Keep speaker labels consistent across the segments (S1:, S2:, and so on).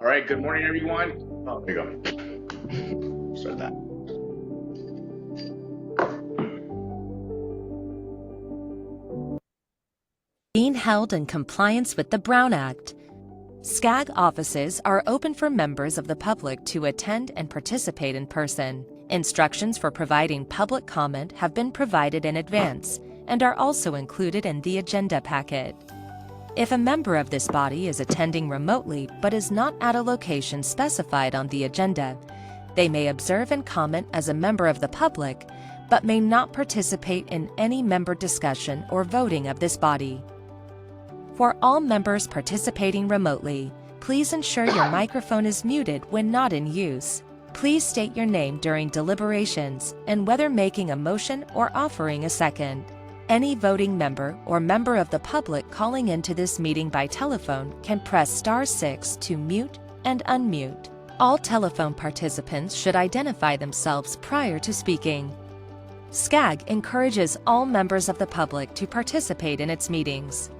S1: All right, good morning, everyone. Oh, there you go. Start that.
S2: Being held in compliance with the Brown Act. SCAG offices are open for members of the public to attend and participate in person. Instructions for providing public comment have been provided in advance and are also included in the agenda packet. If a member of this body is attending remotely but is not at a location specified on the agenda, they may observe and comment as a member of the public, but may not participate in any member discussion or voting of this body. For all members participating remotely, please ensure your microphone is muted when not in use. Please state your name during deliberations and whether making a motion or offering a second. Any voting member or member of the public calling into this meeting by telephone can press *6 to mute and unmute. All telephone participants should identify themselves prior to speaking. SCAG encourages all members of the public to participate in its meetings.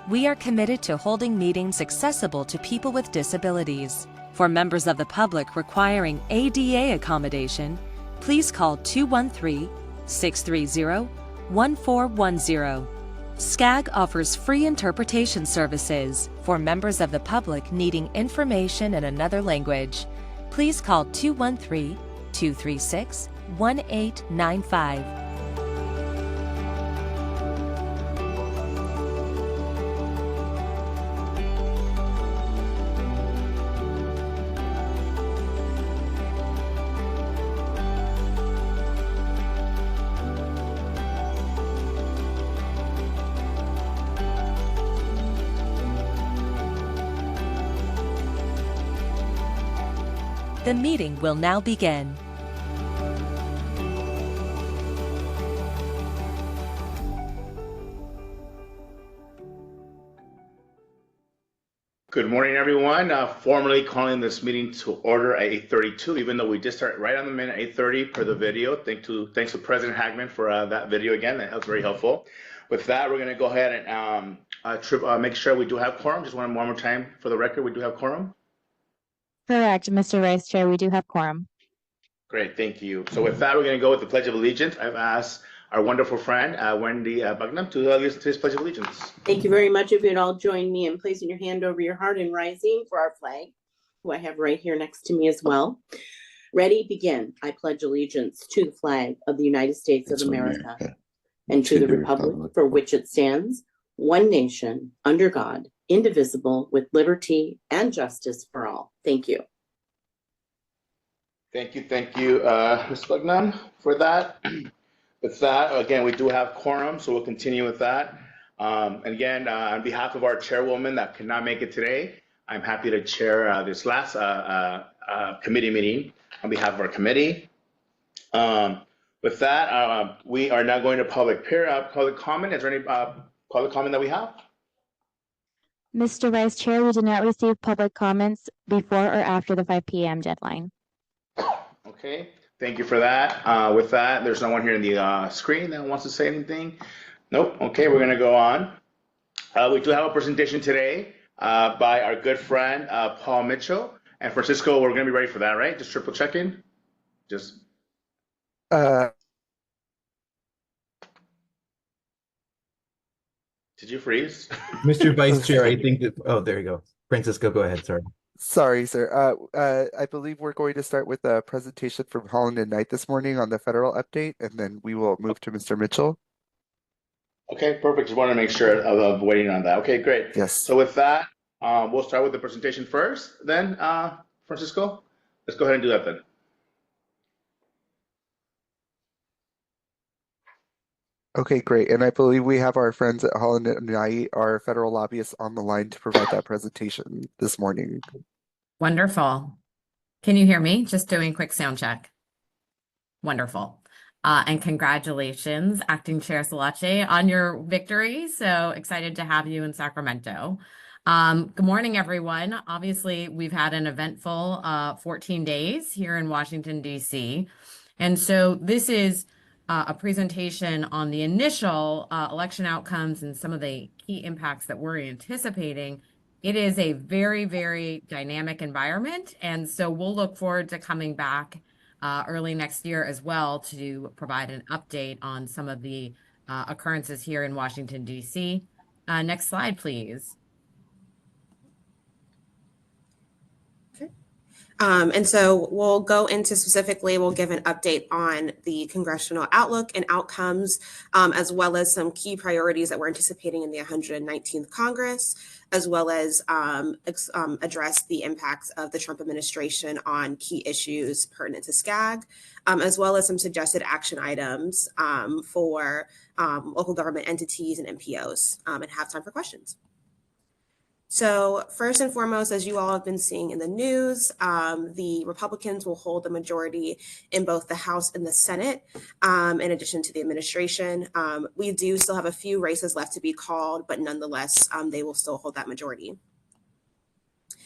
S2: We are committed to holding meetings accessible to people with disabilities. For members of the public requiring ADA accommodation, please call 213-630-1410. SCAG offers free interpretation services for members of the public needing information in another language. Please call 213-236-1895. The meeting will now begin.
S1: Good morning, everyone. Formally calling this meeting to order at 8:32, even though we just started right on the minute, 8:30 per the video. Thanks to President Hagman for that video again. That was very helpful. With that, we're going to go ahead and make sure we do have quorum. Just one more time for the record, we do have quorum.
S3: Correct, Mr. Vice Chair, we do have quorum.
S1: Great, thank you. So with that, we're going to go with the Pledge of Allegiance. I've asked our wonderful friend, Wendy Bucknam, to lead us to his Pledge of Allegiance.
S4: Thank you very much. If you'd all join me in placing your hand over your heart and rising for our flag, who I have right here next to me as well. Ready, begin. I pledge allegiance to the flag of the United States of America and to the republic for which it stands, one nation, under God, indivisible, with liberty and justice for all. Thank you.
S1: Thank you, Ms. Bucknam, for that. With that, again, we do have quorum, so we'll continue with that. And again, on behalf of our chairwoman that could not make it today, I'm happy to chair this last committee meeting on behalf of our committee. With that, we are now going to public comment. Is there any public comment that we have?
S3: Mr. Vice Chair, we did not receive public comments before or after the 5 p.m. deadline.
S1: Okay, thank you for that. With that, there's no one here in the screen that wants to say anything. Nope. Okay, we're going to go on. We do have a presentation today by our good friend Paul Mitchell and Francisco. We're going to be ready for that, right? Just triple checking. Just. Did you freeze?
S5: Mr. Vice Chair, I think that, oh, there you go. Francisco, go ahead, sorry.
S6: Sorry, sir. I believe we're going to start with a presentation from Holland and Knight this morning on the federal update, and then we will move to Mr. Mitchell.
S1: Okay, perfect. Just want to make sure of waiting on that. Okay, great.
S6: Yes.
S1: So with that, we'll start with the presentation first, then Francisco. Let's go ahead and do that then.
S6: Okay, great. And I believe we have our friends at Holland and Knight, our federal lobbyists, on the line to provide that presentation this morning.
S7: Wonderful. Can you hear me? Just doing a quick sound check. Wonderful. And congratulations, Acting Chair Salache, on your victory. So excited to have you in Sacramento. Good morning, everyone. Obviously, we've had an eventful 14 days here in Washington, D.C. And so this is a presentation on the initial election outcomes and some of the key impacts that we're anticipating It is a very, very dynamic environment. And so we'll look forward to coming back early next year as well to provide an update on some of the occurrences here in Washington, D.C. Next slide, please.
S8: And so we'll go into specifically, we'll give an update on the congressional outlook and outcomes, as well as some key priorities that we're anticipating in the 119th Congress, as well as address the impacts of the Trump administration on key issues pertinent to SCAG, as well as some suggested action items for local government entities and MPOs, and have time for questions. So first and foremost, as you all have been seeing in the news, the Republicans will hold the majority in both the House and the Senate, in addition to the administration. We do still have a few races left to be called, but nonetheless, they will still hold that majority.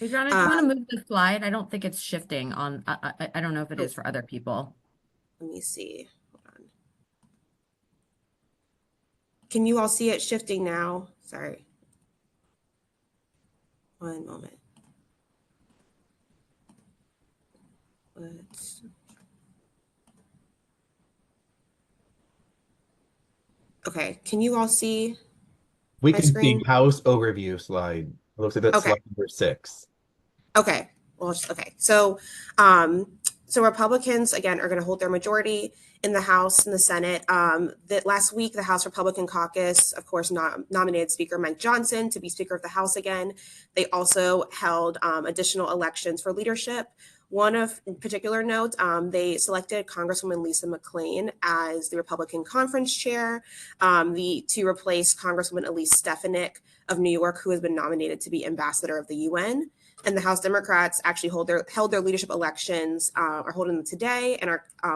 S7: Adriana, do you want to move the slide? I don't think it's shifting on, I don't know if it is for other people.
S8: Let me see. Hold on. Can you all see it shifting now? Sorry. One moment. Okay, can you all see
S5: We
S8: my
S5: can
S8: screen?
S5: see House overview slide. It looks like that's
S8: Okay.
S5: slide number 6.
S8: Okay. Well, okay. So Republicans again are going to hold their majority in the House and the Senate. That last week, the House Republican Caucus, of course, nominated Speaker Mike Johnson to be Speaker of the House again. They also held additional elections for leadership. One of particular note, they selected Congresswoman Lisa McClain as the Republican Conference Chair, to replace Congresswoman Elise Stefanik of New York, who has been nominated to be Ambassador of the UN. And the House Democrats actually held their leadership elections, are holding them today, and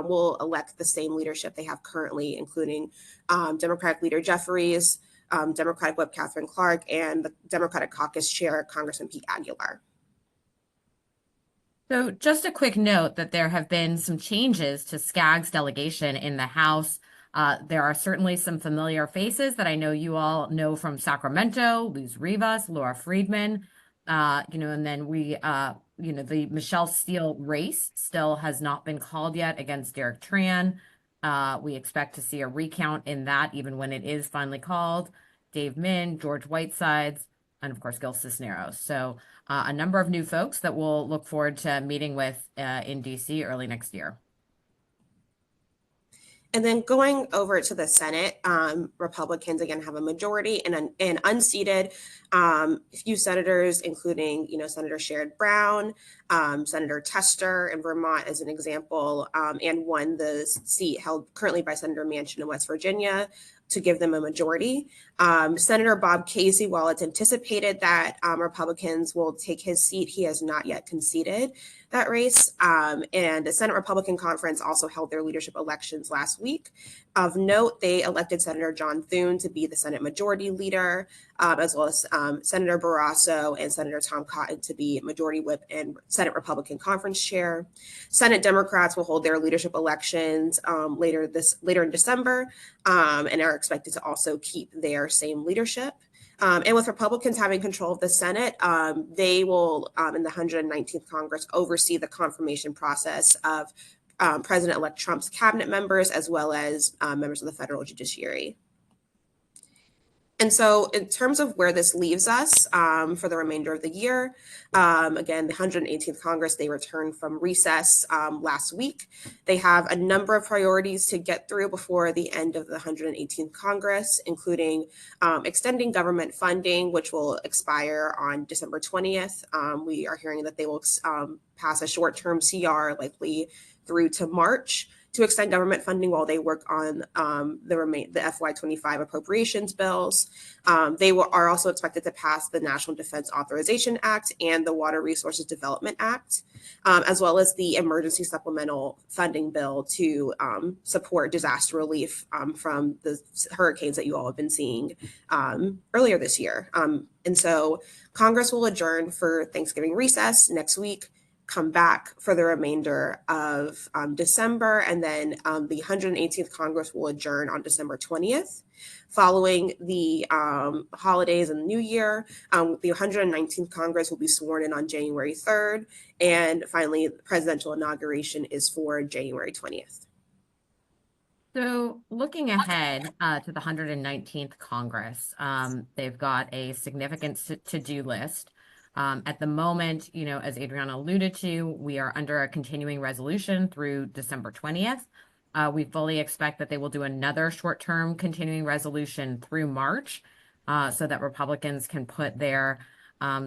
S8: will elect the same leadership they have currently, including Democratic Leader Jeffries, Democratic Whip Catherine Clark, and the Democratic Caucus Chair Congressman Pete Aguilar.
S7: So just a quick note that there have been some changes to SCAG's delegation in the House. There are certainly some familiar faces that I know you all know from Sacramento: Luz Rivas, Laura Friedman, and then the Michelle Steele race still has not been called yet against Derek Tran. We expect to see a recount in that even when it is finally called. Dave Min, George Whitesides, and of course, Gil Cisneros. So a number of new folks that we'll look forward to meeting with in DC early next year.
S8: And then going over to the Senate, Republicans again have a majority and unseated few senators, including Senator Sherrod Brown, Senator Tester in Vermont as an example, and won the seat held currently by Senator Manchin in West Virginia to give them a majority. Senator Bob Casey, while it's anticipated that Republicans will take his seat, he has not yet conceded that race. And the Senate Republican Conference also held their leadership elections last week. Of note, they elected Senator John Thune to be the Senate Majority Leader, as well as Senator Barrasso and Senator Tom Cotton to be Majority Whip and Senate Republican Conference Chair. Senate Democrats will hold their leadership elections later in December, and are expected to also keep their same leadership. And with Republicans having control of the Senate, they will, in the 119th Congress, oversee the confirmation process of President-elect Trump's cabinet members, as well as members of the federal judiciary. And so in terms of where this leaves us for the remainder of the year, again, the 118th Congress, they returned from recess last week. They have a number of priorities to get through before the end of the 118th Congress, including extending government funding, which will expire on December 20th. We are hearing that they will pass a short-term CR likely through to March to extend government funding while they work on the FY25 appropriations bills. They are also expected to pass the National Defense Authorization Act and the Water Resources Development Act, as well as the Emergency Supplemental Funding Bill to support disaster relief from the hurricanes that you all have been seeing earlier this year. And so Congress will adjourn for Thanksgiving recess next week, come back for the remainder of December, and then the 118th Congress will adjourn on December 20th. Following the holidays and New Year, the 119th Congress will be sworn in on January 3rd. And finally, the presidential inauguration is for January 20th.
S7: So looking ahead to the 119th Congress, they've got a significant to-do list. At the moment, you know, as Adriana alluded to, we are under a continuing resolution through December 20th. We fully expect that they will do another short-term continuing resolution through March so that Republicans can put their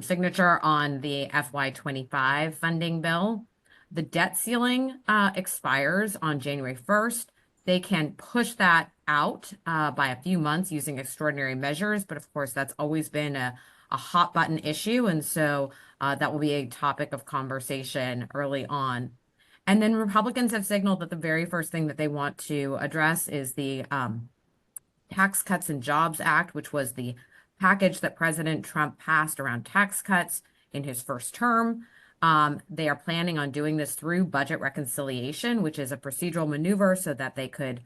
S7: signature on the FY25 funding bill. The debt ceiling expires on January 1st. They can push that out by a few months using extraordinary measures, but of course, that's always been a hot button issue. And so that will be a topic of conversation early on. And then Republicans have signaled that the very first thing that they want to address is the Tax Cuts and Jobs Act, which was the package that President Trump passed around tax cuts in his first term. They are planning on doing this through budget reconciliation, which is a procedural maneuver so that they could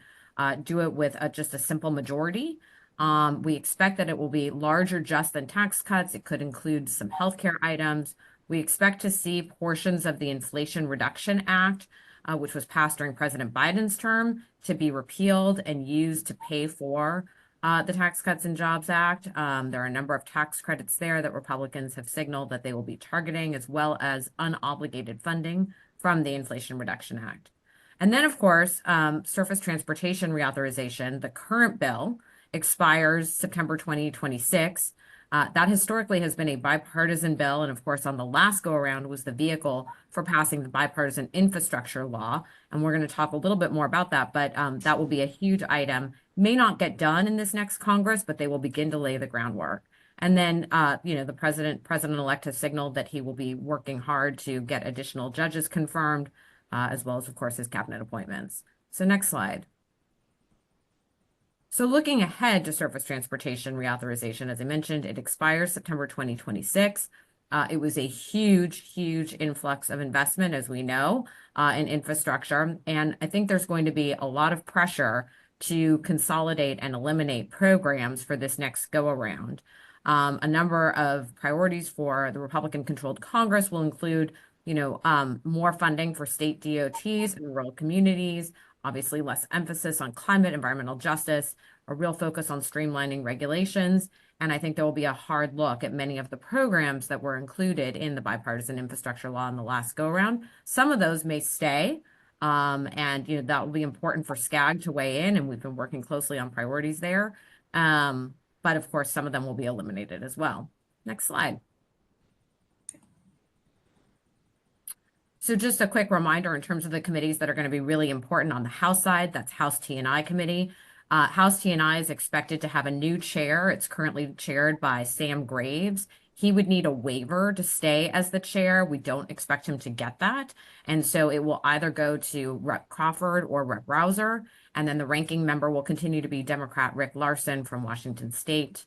S7: do it with just a simple majority. We expect that it will be larger just than tax cuts. It could include some healthcare items. We expect to see portions of the Inflation Reduction Act, which was passed during President Biden's term, to be repealed and used to pay for the Tax Cuts and Jobs Act. There are a number of tax credits there that Republicans have signaled that they will be targeting, as well as unobligated funding from the Inflation Reduction Act. And then, of course, surface transportation reauthorization. The current bill expires September 2026. That historically has been a bipartisan bill. And of course, on the last go around was the vehicle for passing the bipartisan infrastructure law. And we're going to talk a little bit more about that, but that will be a huge item. May not get done in this next Congress, but they will begin to lay the groundwork. And then, you know, the president-elect has signaled that he will be working hard to get additional judges confirmed, as well as, of course, his cabinet appointments. So next slide. So looking ahead to surface transportation reauthorization, as I mentioned, it expires September 2026. It was a huge, huge influx of investment, as we know, in infrastructure. And I think there's going to be a lot of pressure to consolidate and eliminate programs for this next go around. A number of priorities for the Republican-controlled Congress will include, you know, more funding for state DOTs and rural communities, obviously less emphasis on climate, environmental justice, a real focus on streamlining regulations. And I think there will be a hard look at many of the programs that were included in the bipartisan infrastructure law in the last go around. Some of those may stay. And, you know, that will be important for SCAG to weigh in. And we've been working closely on priorities there. But of course, some of them will be eliminated as well. Next slide. So just a quick reminder in terms of the committees that are going to be really important on the House side, that's House T&I Committee. House T&I is expected to have a new chair. It's currently chaired by Sam Graves. He would need a waiver to stay as the chair. We don't expect him to get that. And so it will either go to Rep. Crawford or Rep. Rouser. And then the ranking member will continue to be Democrat Rick Larson from Washington State.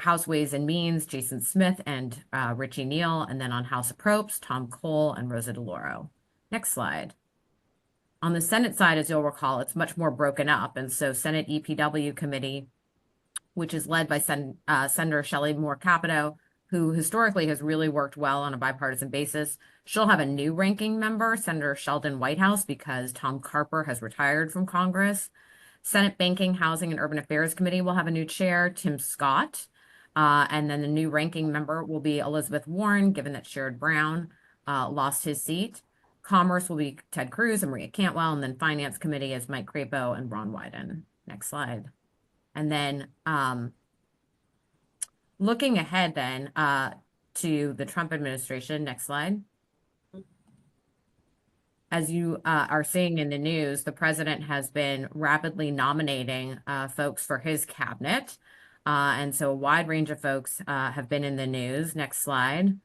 S7: House Ways and Means, Jason Smith and Richie Neal. And then on House Approps, Tom Cole and Rosa DeLauro. Next slide. On the Senate side, as you'll recall, it's much more broken up. And so Senate EPW Committee, which is led by Senator Shelley Moore Capito, who historically has really worked well on a bipartisan basis. She'll have a new ranking member, Senator Sheldon Whitehouse, because Tom Carper has retired from Congress. Senate Banking, Housing, and Urban Affairs Committee will have a new chair, Tim Scott. And then the new ranking member will be Elizabeth Warren, given that Sherrod Brown lost his seat. Commerce will be Ted Cruz and Maria Cantwell. And then Finance Committee is Mike Crapo and Ron Wyden. Next slide. And then looking ahead then to the Trump administration. Next slide. As you are seeing in the news, the president has been rapidly nominating folks for his cabinet. And so a wide range of folks have been in the news. Next slide.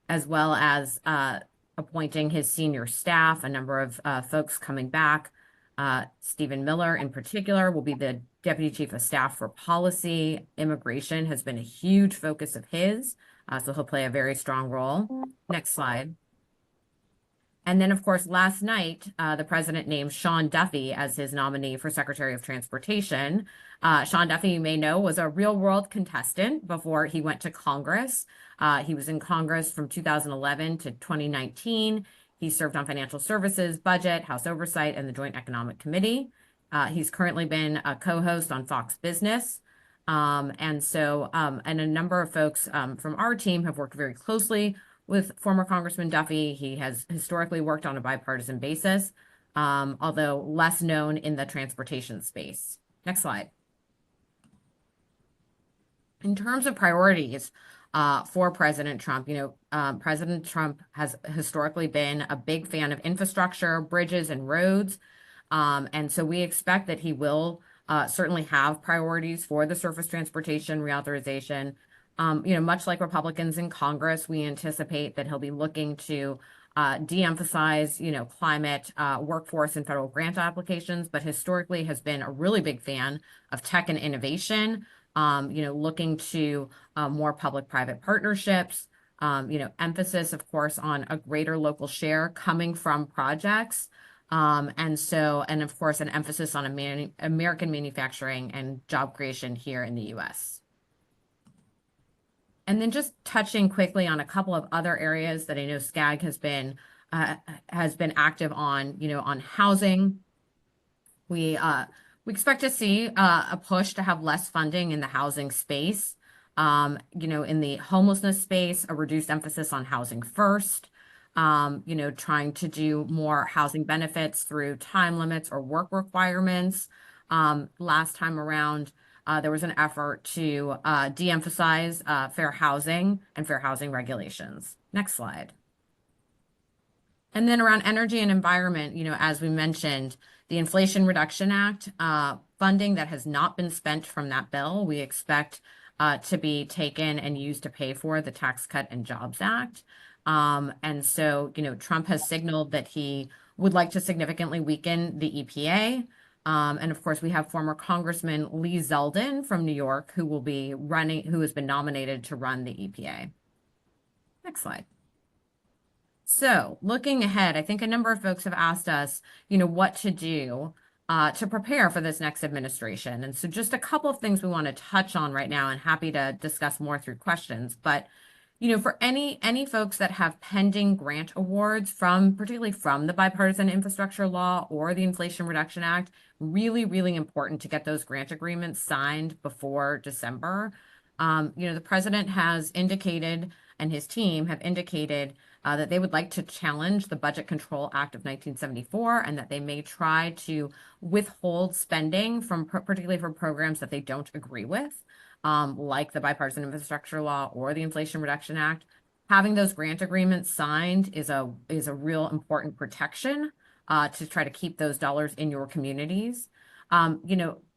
S7: As well as appointing his senior staff, a number of folks coming back. Stephen Miller in particular will be the Deputy Chief of Staff for Policy. Immigration has been a huge focus of his, so he'll play a very strong role. Next slide. And then, of course, last night, the president named Sean Duffy as his nominee for Secretary of Transportation. Sean Duffy, you may know, was a real-world contestant before he went to Congress. He was in Congress from 2011 to 2019. He served on Financial Services, Budget, House Oversight, and the Joint Economic Committee. He's currently been a co-host on Fox Business. And a number of folks from our team have worked very closely with former Congressman Duffy. He has historically worked on a bipartisan basis, although less known in the transportation space. Next slide. In terms of priorities for President Trump, President Trump has historically been a big fan of infrastructure, bridges, and roads. And so we expect that he will certainly have priorities for the surface transportation reauthorization. Much like Republicans in Congress, we anticipate that he'll be looking to de-emphasize, climate, workforce, and federal grant applications, but historically has been a really big fan of tech and innovation, looking to more public-private partnerships, emphasis, of course, on a greater local share coming from projects. And of course, an emphasis on American manufacturing and job creation here in the U.S. And then just touching quickly on a couple of other areas that I know SCAG has been active on, on housing. We expect to see a push to have less funding in the housing space. In the homelessness space, a reduced emphasis on housing first. Trying to do more housing benefits through time limits or work requirements. Last time around, there was an effort to de-emphasize fair housing and fair housing regulations. Next slide. And then around energy and environment, as we mentioned, the Inflation Reduction Act funding that has not been spent from that bill, we expect to be taken and used to pay for the Tax Cut and Jobs Act. And so, Trump has signaled that he would like to significantly weaken the EPA. And of course, we have former Congressman Lee Zeldin from New York, who has been nominated to run the EPA. Next slide. So looking ahead, I think a number of folks have asked us, what to do to prepare for this next administration. And so just a couple of things we want to touch on right now, and happy to discuss more through questions. But for any folks that have pending grant awards particularly from the Bipartisan Infrastructure Law or the Inflation Reduction Act, really, really important to get those grant agreements signed before December. The president has indicated, and his team have indicated, that they would like to challenge the Budget Control Act of 1974, and that they may try to withhold spending particularly from programs that they don't agree with. Like the Bipartisan Infrastructure Law or the Inflation Reduction Act. Having those grant agreements signed is a real important protection to try to keep those dollars in your communities.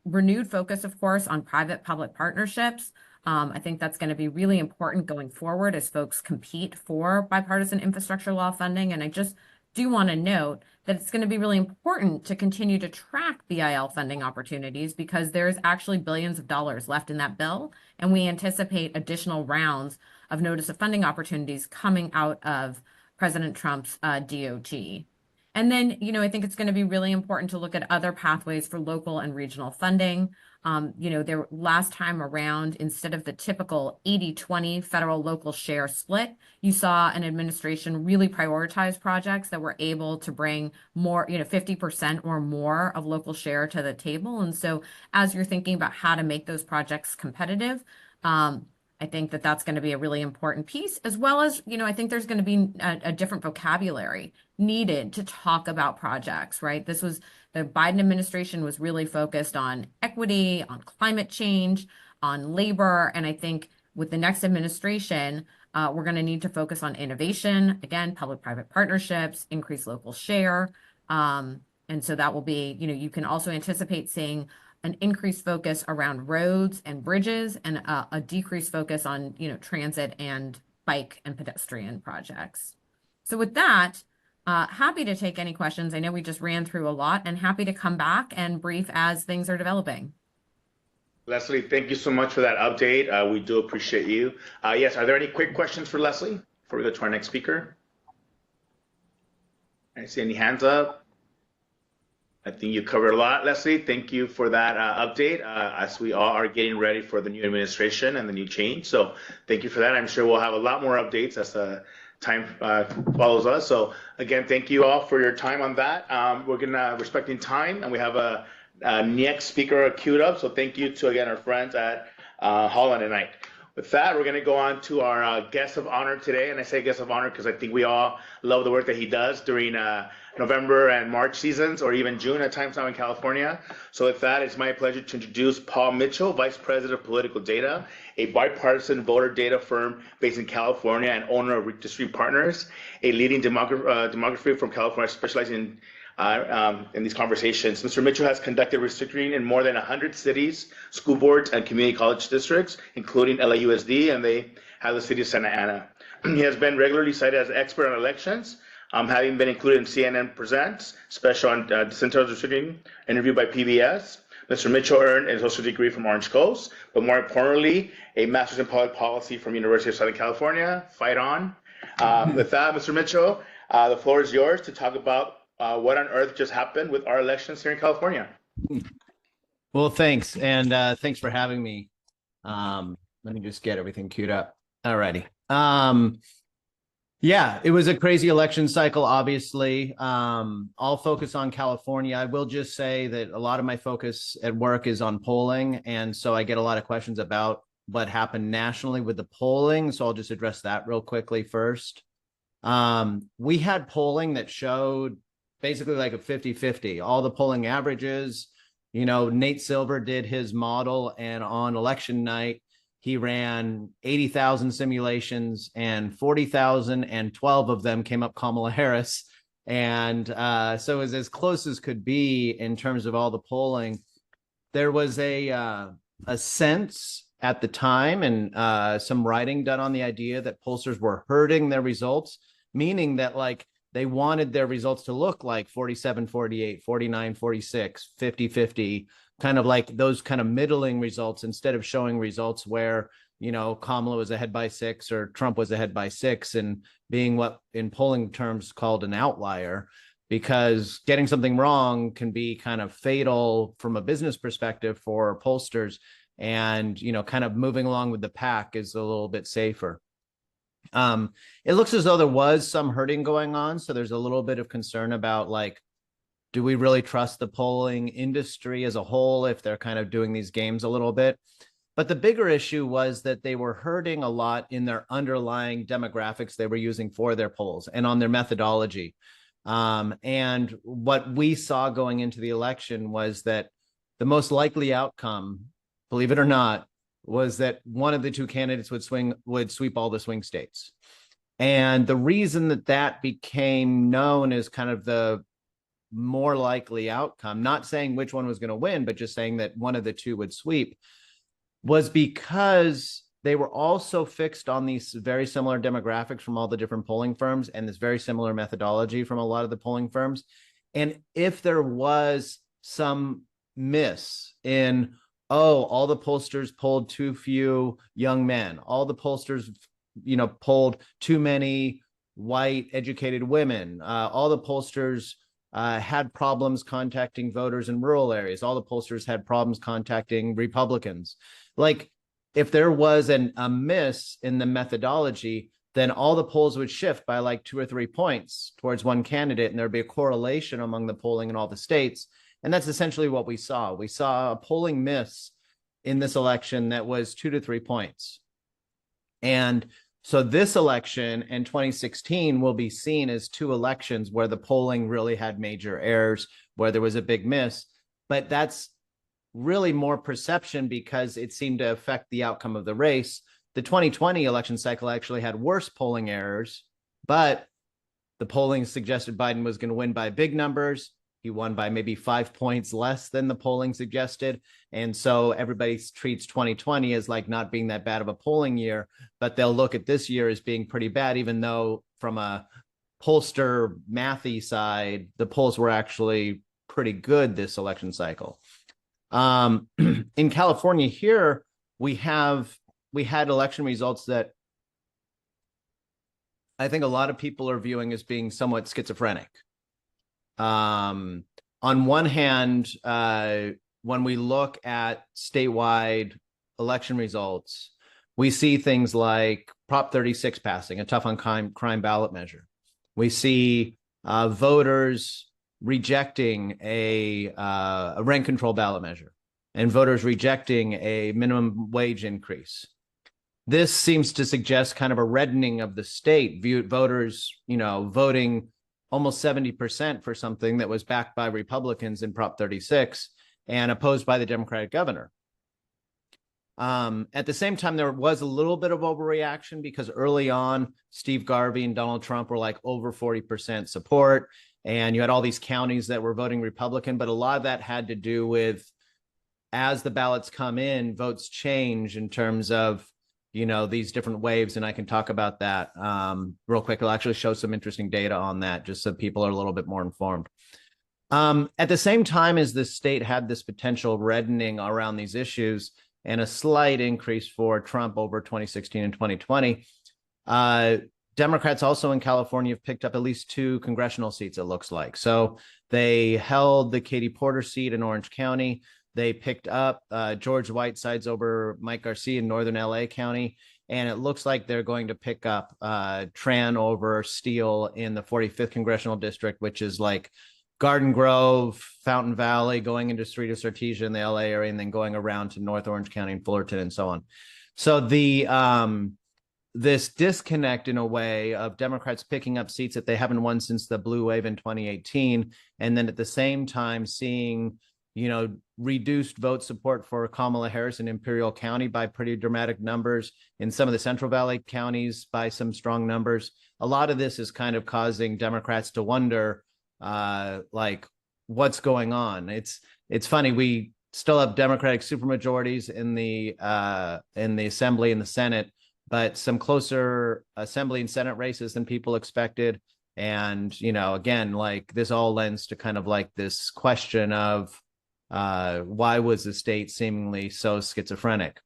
S7: Renewed focus, of course, on private-public partnerships. I think that's going to be really important going forward as folks compete for bipartisan infrastructure law funding. And I just do want to note that it's going to be really important to continue to track BIL funding opportunities, because there's actually billions of dollars left in that bill. And we anticipate additional rounds of notice of funding opportunities coming out of President Trump's DOT. And then, I think it's going to be really important to look at other pathways for local and regional funding. Last time around, instead of the typical 80-20 federal local share split, you saw an administration really prioritize projects that were able to bring more, 50% or more of local share to the table. And so as you're thinking about how to make those projects competitive, I think that that's going to be a really important piece, as well as, I think there's going to be a different vocabulary needed to talk about projects, right? The Biden administration was really focused on equity, on climate change, on labor. And I think with the next administration, we're going to need to focus on innovation, again, public-private partnerships, increase local share. And so that will be, you can also anticipate seeing an increased focus around roads and bridges, and a decreased focus on, transit and bike and pedestrian projects. So with that, happy to take any questions. I know we just ran through a lot, and happy to come back and brief as things are developing.
S1: Leslie, thank you so much for that update. We do appreciate you. Yes, are there any quick questions for Leslie before we go to our next speaker? I see any hands up. I think you covered a lot, Leslie. Thank you for that update as we all are getting ready for the new administration and the new change. So thank you for that. I'm sure we'll have a lot more updates as time follows us. So again, thank you all for your time on that. We're respecting time, and we have a next speaker queued up. So thank you to, again, our friends at Holland and Knight. With that, we're going to go on to our guest of honor today. And I say guest of honor because I think we all love the work that he does during November and March seasons, or even June at times now in California. So with that, it's my pleasure to introduce Paul Mitchell, Vice President of Political Data, a bipartisan voter data firm based in California and owner of Registry Partners, a leading demography from California specializing in these conversations. Mr. Mitchell has conducted redistricting in more than 100 cities, school boards, and community college districts, including LAUSD, and they have the city of Santa Ana. He has been regularly cited as an expert on elections, having been included in CNN Presents, special on decentralized redistricting, interviewed by PBS. Mr. Mitchell earned an associate degree from Orange Coast, but more importantly, a master's in public policy from University of Southern California. Fight on. With that, Mr. Mitchell, the floor is yours to talk about what on earth just happened with our elections here in California.
S9: Well, thanks. And thanks for having me. Let me just get everything queued up. All righty. Yeah, it was a crazy election cycle, obviously. I'll focus on California. I will just say that a lot of my focus at work is on polling. And so I get a lot of questions about what happened nationally with the polling. So I'll just address that real quickly first. We had polling that showed basically like a 50-50, all the polling averages. You know, Nate Silver did his model, and on election night, he ran 80,000 simulations, and 40,000 and 12 of them came up Kamala Harris. And so it was as close as could be in terms of all the polling. There was a sense at the time, and some writing done on the idea that pollsters were hurting their results, meaning that like they wanted their results to look like 47-48, 49-46, 50-50, kind of like those kind of middling results, instead of showing results where, you know, Kamala was ahead by 6 or Trump was ahead by 6, and being what in polling terms called an outlier, because getting something wrong can be kind of fatal from a business perspective for pollsters, and, you know, kind of moving along with the pack is a little bit safer. It looks as though there was some hurting going on. So there's a little bit of concern about, like, do we really trust the polling industry as a whole if they're kind of doing these games a little bit? But the bigger issue was that they were hurting a lot in their underlying demographics they were using for their polls and on their methodology. And what we saw going into the election was that the most likely outcome, believe it or not, was that one of the two candidates would sweep all the swing states. And the reason that that became known as kind of the more likely outcome, not saying which one was going to win, but just saying that one of the two would sweep, was because they were also fixed on these very similar demographics from all the different polling firms and this very similar methodology from a lot of the polling firms. And if there was some miss in, oh, all the pollsters polled too few young men, all the pollsters, you know, polled too many white educated women, all the pollsters had problems contacting voters in rural areas, all the pollsters had problems contacting Republicans. Like, if there was a miss in the methodology, then all the polls would shift by like 2 or 3 points towards one candidate, and there'd be a correlation among the polling in all the states. And that's essentially what we saw. We saw a polling miss in this election that was 2 to 3 points. And so this election in 2016 will be seen as 2 elections where the polling really had major errors, where there was a big miss. But that's really more perception because it seemed to affect the outcome of the race. The 2020 election cycle actually had worse polling errors, but the polling suggested Biden was going to win by big numbers. He won by maybe 5 points less than the polling suggested. And so everybody treats 2020 as like not being that bad of a polling year, but they'll look at this year as being pretty bad, even though from a pollster mathy side, the polls were actually pretty good this election cycle. In California here, we had election results that I think a lot of people are viewing as being somewhat schizophrenic. On one hand, when we look at statewide election results, we see things like Prop 36 passing, a tough on crime ballot measure. We see voters rejecting a rent control ballot measure and voters rejecting a minimum wage increase. This seems to suggest kind of a reddening of the state, voters, voting almost 70% for something that was backed by Republicans in Prop 36 and opposed by the Democratic governor. At the same time, there was a little bit of overreaction because early on, Steve Garvey and Donald Trump were like over 40% support, and you had all these counties that were voting Republican, but a lot of that had to do with, as the ballots come in, votes change in terms of, these different waves, and I can talk about that real quick. I'll actually show some interesting data on that just so people are a little bit more informed. At the same time as the state had this potential reddening around these issues, and a slight increase for Trump over 2016 and 2020. Democrats also in California have picked up at least 2 congressional seats, it looks like. So they held the Katie Porter seat in Orange County. They picked up George Whitesides over Mike Garcia in Northern LA County. And it looks like they're going to pick up Tran over Steele in the 45th Congressional District, which is like Garden Grove, Fountain Valley, going into Street of Sartesia in the LA area, and then going around to North Orange County and Fullerton and so on. So this disconnect in a way of Democrats picking up seats that they haven't won since the blue wave in 2018, and then at the same time seeing, reduced vote support for Kamala Harris in Imperial County by pretty dramatic numbers, in some of the Central Valley counties by some strong numbers. A lot of this is kind of causing Democrats to wonder, like, what's going on. It's funny, we still have Democratic supermajorities in the Assembly and the Senate, but some closer Assembly and Senate races than people expected. And again, like, this all lends to kind of like this question of why was the state seemingly so schizophrenic?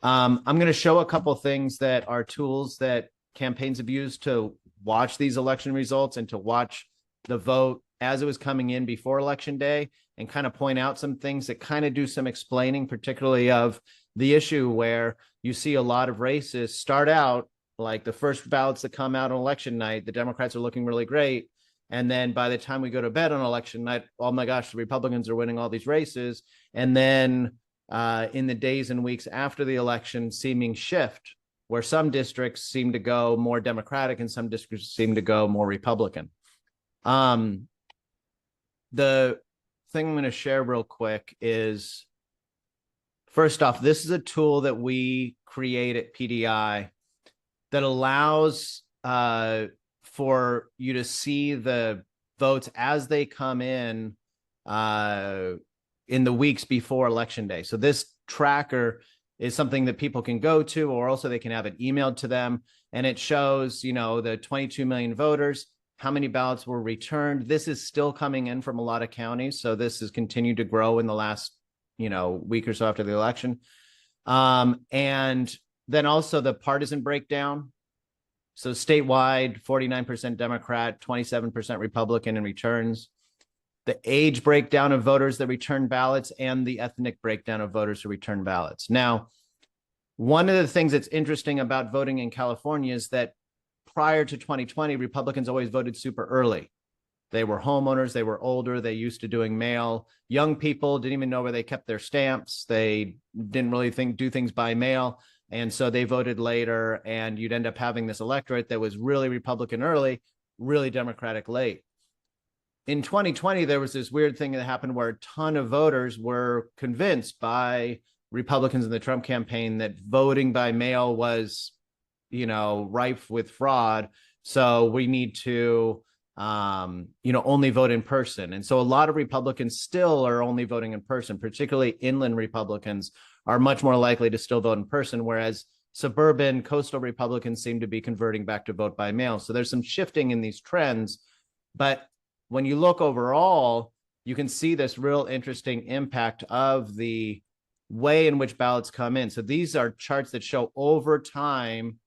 S9: I'm going to show a couple things that are tools that campaigns have used to watch these election results and to watch the vote as it was coming in before Election Day, and kind of point out some things that kind of do some explaining, particularly of the issue where you see a lot of races start out like the first ballots that come out on election night, the Democrats are looking really great. And then by the time we go to bed on election night, oh my gosh, the Republicans are winning all these races. And then in the days and weeks after the election, seeming shift, where some districts seem to go more Democratic and some districts seem to go more Republican. The thing I'm going to share real quick is, first off, this is a tool that we create at PDI that allows for you to see the votes as they come in the weeks before Election Day. So this tracker is something that people can go to, or also they can have it emailed to them. And it shows, the 22 million voters, how many ballots were returned. This is still coming in from a lot of counties. So this has continued to grow in the last, week or so after the election. And then also the partisan breakdown. So statewide, 49% Democrat, 27% Republican in returns. The age breakdown of voters that return ballots and the ethnic breakdown of voters who return ballots. Now, one of the things that's interesting about voting in California is that prior to 2020, Republicans always voted super early. They were homeowners, they were older, they used to doing mail. Young people didn't even know where they kept their stamps. They didn't really do things by mail. And so they voted later, and you'd end up having this electorate that was really Republican early, really Democratic late. In 2020, there was this weird thing that happened where a ton of voters were convinced by Republicans in the Trump campaign that voting by mail was, rife with fraud. So we need to, only vote in person. And so a lot of Republicans still are only voting in person, particularly inland Republicans are much more likely to still vote in person, whereas suburban coastal Republicans seem to be converting back to vote by mail. So there's some shifting in these trends. But when you look overall, you can see this real interesting impact of the way in which ballots come in. So these are charts that show over time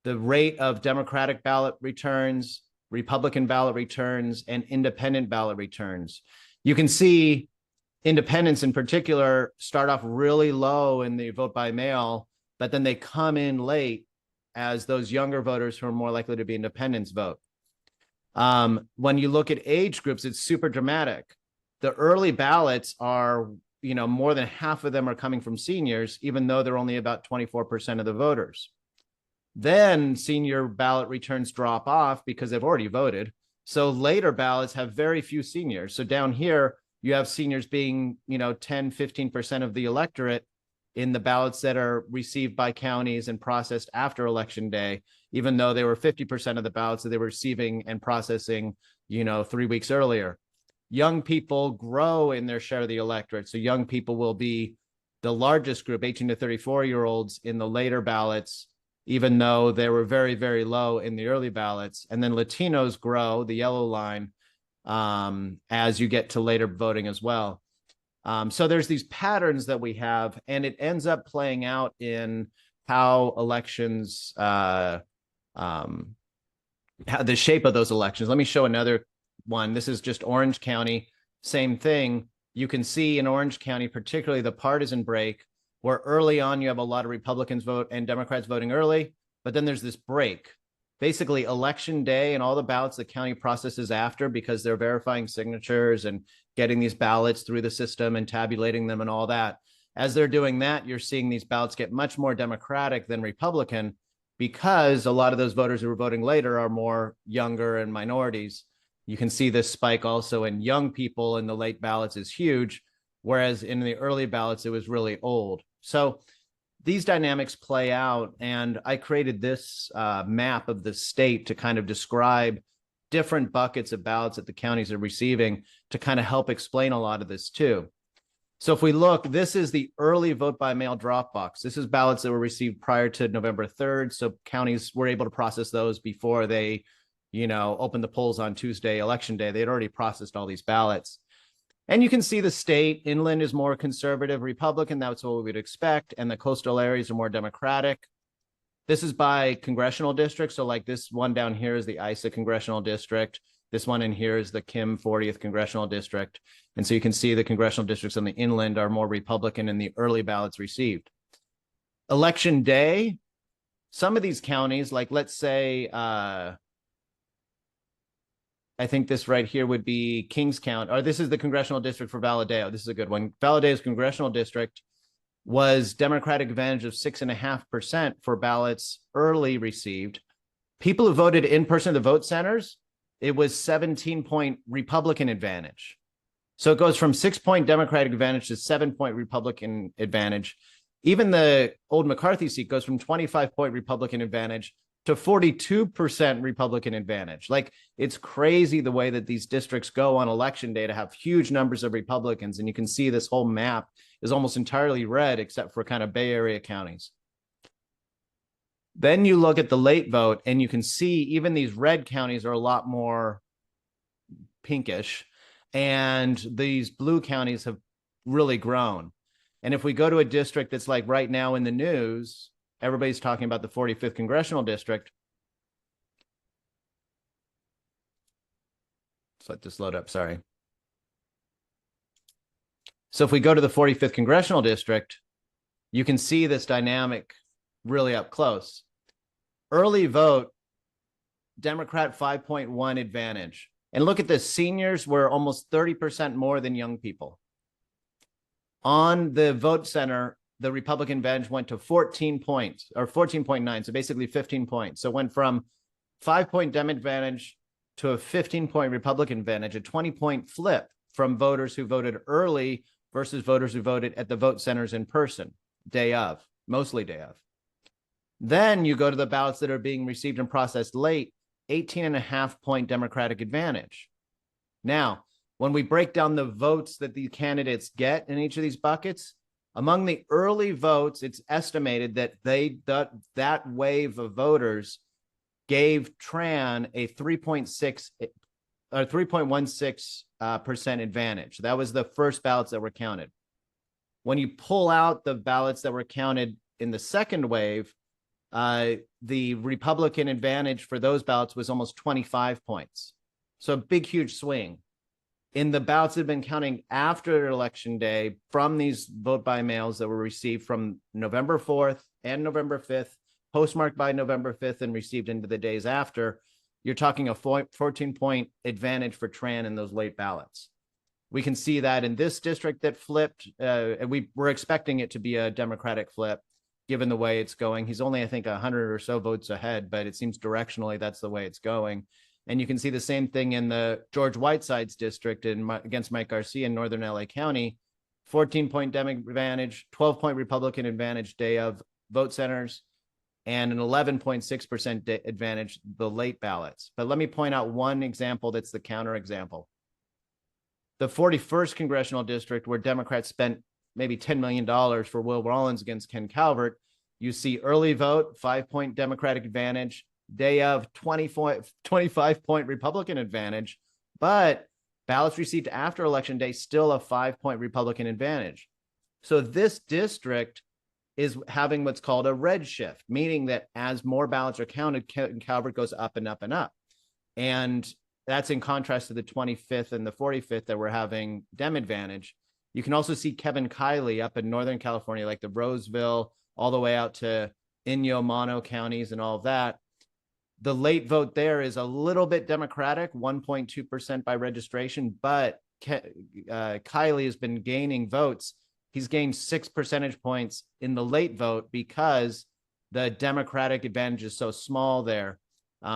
S9: the rate of Democratic ballot returns Republican ballot returns, and independent ballot returns. You can see independents in particular start off really low in the vote by mail, but then they come in late as those younger voters who are more likely to be independents vote. When you look at age groups, it's super dramatic. The early ballots are, more than half of them are coming from seniors, even though they're only about 24% of the voters. Then senior ballot returns drop off because they've already voted. So later ballots have very few seniors. So down here, you have seniors being, 10, 15% of the electorate in the ballots that are received by counties and processed after election day, even though they were 50% of the ballots that they were receiving and processing, 3 weeks earlier. Young people grow in their share of the electorate. So young people will be the largest group, 18 to 34-year-olds in the later ballots, even though they were very, very low in the early ballots. And then Latinos grow, the yellow line, as you get to later voting as well. So there's these patterns that we have, and it ends up playing out in how elections, how the shape of those elections. Let me show another one. This is just Orange County, same thing. You can see in Orange County, particularly the partisan break, where early on you have a lot of Republicans vote and Democrats voting early, but then there's this break. Basically, election day and all the ballots the county processes after, because they're verifying signatures and getting these ballots through the system and tabulating them and all that. As they're doing that, you're seeing these ballots get much more Democratic than Republican, because a lot of those voters who are voting later are more younger and minorities. You can see this spike also in young people in the late ballots is huge, whereas in the early ballots, it was really old. So these dynamics play out, and I created this map of the state to kind of describe different buckets of ballots that the counties are receiving to kind of help explain a lot of this too. So if we look, this is the early vote by mail drop box. This is ballots that were received prior to November 3rd. So counties were able to process those before they, opened the polls on Tuesday, election day. They'd already processed all these ballots. And you can see the state, inland is more conservative Republican. That's what we would expect. And the coastal areas are more Democratic. This is by congressional district. So like this one down here is the ISA congressional district. This one in here is the Kim 40th congressional district. And so you can see the congressional districts on the inland are more Republican in the early ballots received. Election day, some of these counties, like let's say, I think this right here would be Kings County, or this is the congressional district for Valadeo. This is a good one. Valadeo's congressional district was Democratic advantage of 6.5% for ballots early received. People who voted in person at the vote centers, it was 17-point Republican advantage. So it goes from 6-point Democratic advantage to 7-point Republican advantage. Even the old McCarthy seat goes from 25-point Republican advantage to 42% Republican advantage. Like, it's crazy the way that these districts go on election day to have huge numbers of Republicans. And you can see this whole map is almost entirely red, except for kind of Bay Area counties. Then you look at the late vote, and you can see even these red counties are a lot more pinkish, and these blue counties have really grown. And if we go to a district that's like right now in the news, everybody's talking about the 45th congressional district. Let's let this load up, sorry. So if we go to the 45th congressional district, you can see this dynamic really up close. Early vote, Democrat 5.1 advantage. And look at this, seniors were almost 30% more than young people. On the vote center, the Republican advantage went to 14 points, or 14.9, so basically 15 points. So it went from 5-point Dem advantage to a 15-point Republican advantage, a 20-point flip from voters who voted early versus voters who voted at the vote centers in person, day of, mostly day of. Then you go to the ballots that are being received and processed late, 18.5-point Democratic advantage. Now, when we break down the votes that the candidates get in each of these buckets, among the early votes, it's estimated that that wave of voters gave Tran a 3.16% advantage. That was the first ballots that were counted. When you pull out the ballots that were counted in the second wave, the Republican advantage for those ballots was almost 25 points. So a big, huge swing. In the ballots that have been counting after Election Day from these vote by mails that were received from November 4th and November 5th, postmarked by November 5th and received into the days after, you're talking a 14-point advantage for Tran in those late ballots. We can see that in this district that flipped, and we were expecting it to be a Democratic flip, given the way it's going. He's only, I think, 100 or so votes ahead, but it seems directionally that's the way it's going. And you can see the same thing in the George Whiteside's district against Mike Garcia in Northern LA County, 14-point Democratic advantage, 12-point Republican advantage day of vote centers, and an 11.6% advantage the late ballots. But let me point out one example that's the counter example. The 41st congressional district, where Democrats spent maybe $10 million for Will Rollins against Ken Calvert, you see early vote, 5-point Democratic advantage, day of 25-point Republican advantage, but ballots received after Election Day still a 5-point Republican advantage. So this district is having what's called a red shift, meaning that as more ballots are counted, Calvert goes up and up and up. And that's in contrast to the 25th and the 45th that we're having Dem advantage. You can also see Kevin Kiley up in Northern California, like the Roseville, all the way out to Inyo, Mono counties and all of that. The late vote there is a little bit Democratic, 1.2% by registration, but Kiley has been gaining votes. He's gained 6 percentage points in the late vote because the Democratic advantage is so small there.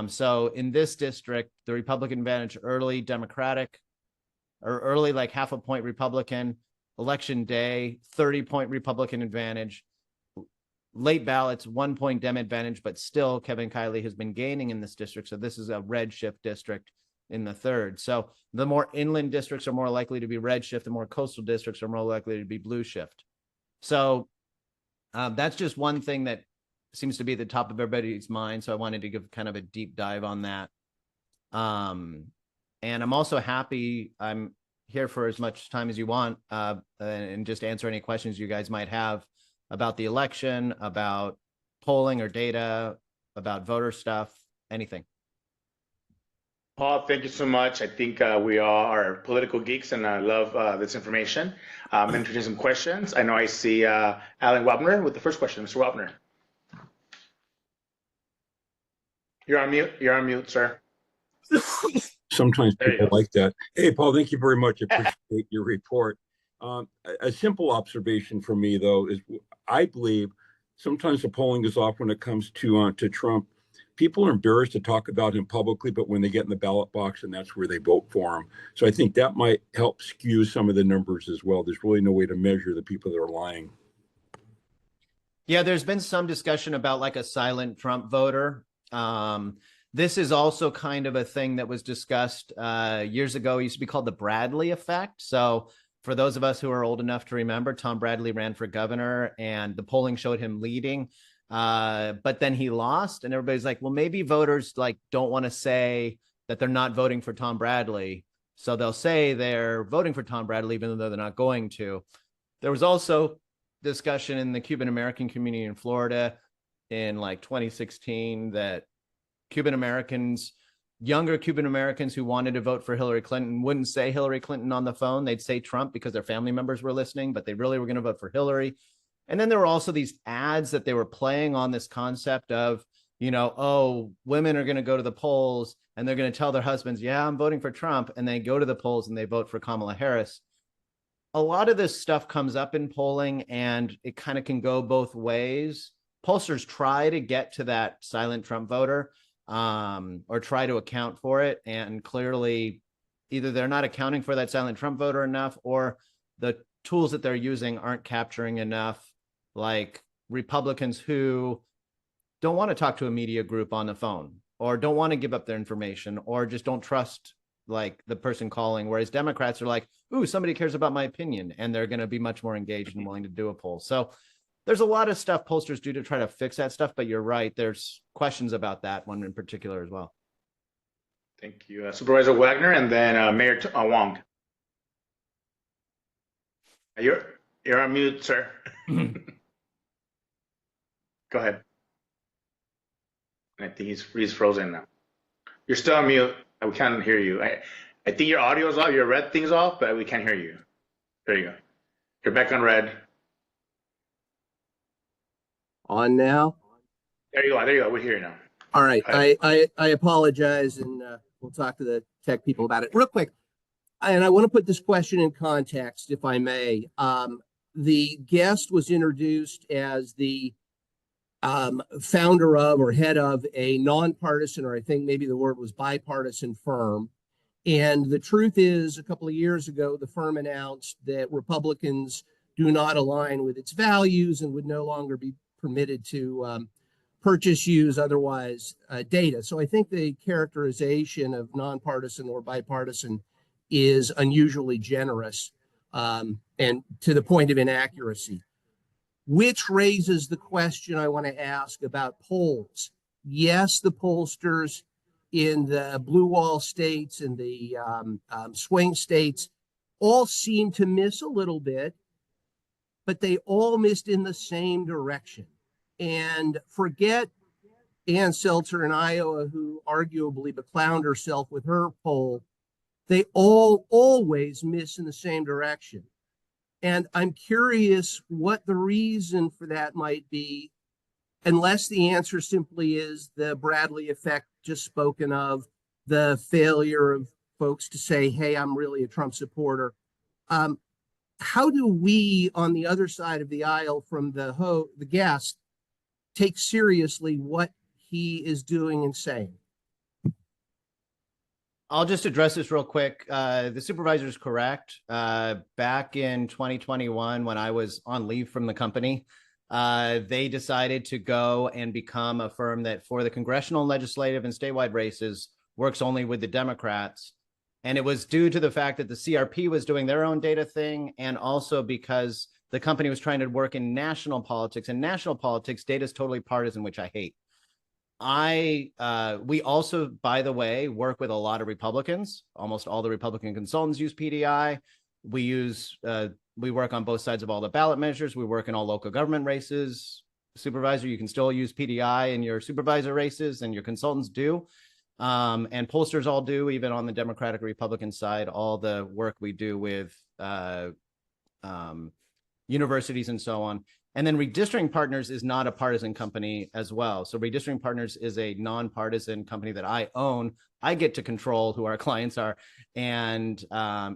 S9: So in this district, the Republican advantage early Democratic, or early like half a point Republican, Election Day, 30-point Republican advantage, late ballots, 1-point Dem advantage, but still Kevin Kiley has been gaining in this district. So this is a red shift district in the third. So the more inland districts are more likely to be red shift, the more coastal districts are more likely to be blue shift. So that's just one thing that seems to be at the top of everybody's mind. So I wanted to give kind of a deep dive on that. And I'm also happy I'm here for as much time as you want and just answer any questions you guys might have about the election, about polling or data, about voter stuff, anything.
S1: Paul, thank you so much. I think we all are political geeks, and I love this information. Entertain some questions. I know I see Alan Wabner with the first question. Mr. Wabner. You're on mute. You're on mute, sir.
S10: Sometimes
S1: There you
S10: people
S1: go.
S10: like that. Hey, Paul, thank you very much. I appreciate your report. A simple observation for me, though, is I believe sometimes the polling is off when it comes to Trump. People are embarrassed to talk about him publicly, but when they get in the ballot box, and that's where they vote for him. So I think that might help skew some of the numbers as well. There's really no way to measure the people that are lying.
S9: Yeah, there's been some discussion about like a silent Trump voter. This is also kind of a thing that was discussed years ago. It used to be called the Bradley effect. So for those of us who are old enough to remember, Tom Bradley ran for governor and the polling showed him leading. But then he lost, and everybody's like, well, maybe voters like don't want to say that they're not voting for Tom Bradley. So they'll say they're voting for Tom Bradley, even though they're not going to. There was also discussion in the Cuban American community in Florida in like 2016 that Cuban Americans, younger Cuban Americans who wanted to vote for Hillary Clinton wouldn't say Hillary Clinton on the phone. They'd say Trump because their family members were listening, but they really were going to vote for Hillary. And then there were also these ads that they were playing on this concept of, you know, oh, women are going to go to the polls and they're going to tell their husbands, yeah, I'm voting for Trump. And they go to the polls and they vote for Kamala Harris. A lot of this stuff comes up in polling and it kind of can go both ways. Pollsters try to get to that silent Trump voter or try to account for it. And clearly, either they're not accounting for that silent Trump voter enough, or the tools that they're using aren't capturing enough, like Republicans who don't want to talk to a media group on the phone or don't want to give up their information or just don't trust like the person calling, whereas Democrats are like, ooh, somebody cares about my opinion, and they're going to be much more engaged and willing to do a poll. So there's a lot of stuff pollsters do to try to fix that stuff, but you're right, there's questions about that one in particular as well.
S1: Thank you, Supervisor Wagner, and then Mayor Wong. You're on mute, sir. Go ahead. I think he's frozen now. You're still on mute. We can't hear you. I think your audio's off. Your red thing's off, but we can't hear you. There you go. You're back on red.
S11: On now.
S1: There you go. There you go. We're here now.
S11: All right.
S1: Hi.
S11: I apologize, and we'll talk to the tech people about it real quick. And I want to put this question in context, if I may. The guest was introduced as the founder of or head of a nonpartisan, or I think maybe the word was bipartisan firm. And the truth is, a couple of years ago, the firm announced that Republicans do not align with its values and would no longer be permitted to purchase, use, otherwise data. So I think the characterization of nonpartisan or bipartisan is unusually generous and to the point of inaccuracy, which raises the question I want to ask about polls. Yes, the pollsters in the blue wall states and the swing states all seem to miss a little bit, but they all missed in the same direction. And forget Ann Seltzer in Iowa, who arguably beclowned herself with her poll. They all always miss in the same direction. And I'm curious what the reason for that might be, unless the answer simply is the Bradley effect just spoken of, the failure of folks to say, hey, I'm really a Trump supporter. How do we on the other side of the aisle from the guest take seriously what he is doing and saying?
S9: I'll just address this real quick. The supervisor is correct. Back in 2021, when I was on leave from the company, they decided to go and become a firm that for the congressional, legislative, and statewide races works only with the Democrats. And it was due to the fact that the CRP was doing their own data thing, and also because the company was trying to work in national politics. And national politics, data is totally partisan, which I hate. We also, by the way, work with a lot of Republicans. Almost all the Republican consultants use PDI. We work on both sides of all the ballot measures. We work in all local government races. Supervisor, you can still use PDI in your supervisor races, and your consultants do. And pollsters all do, even on the Democratic Republican side, all the work we do with universities and so on. And then Redistricting Partners is not a partisan company as well. So Redistricting Partners is a nonpartisan company that I own. I get to control who our clients are. And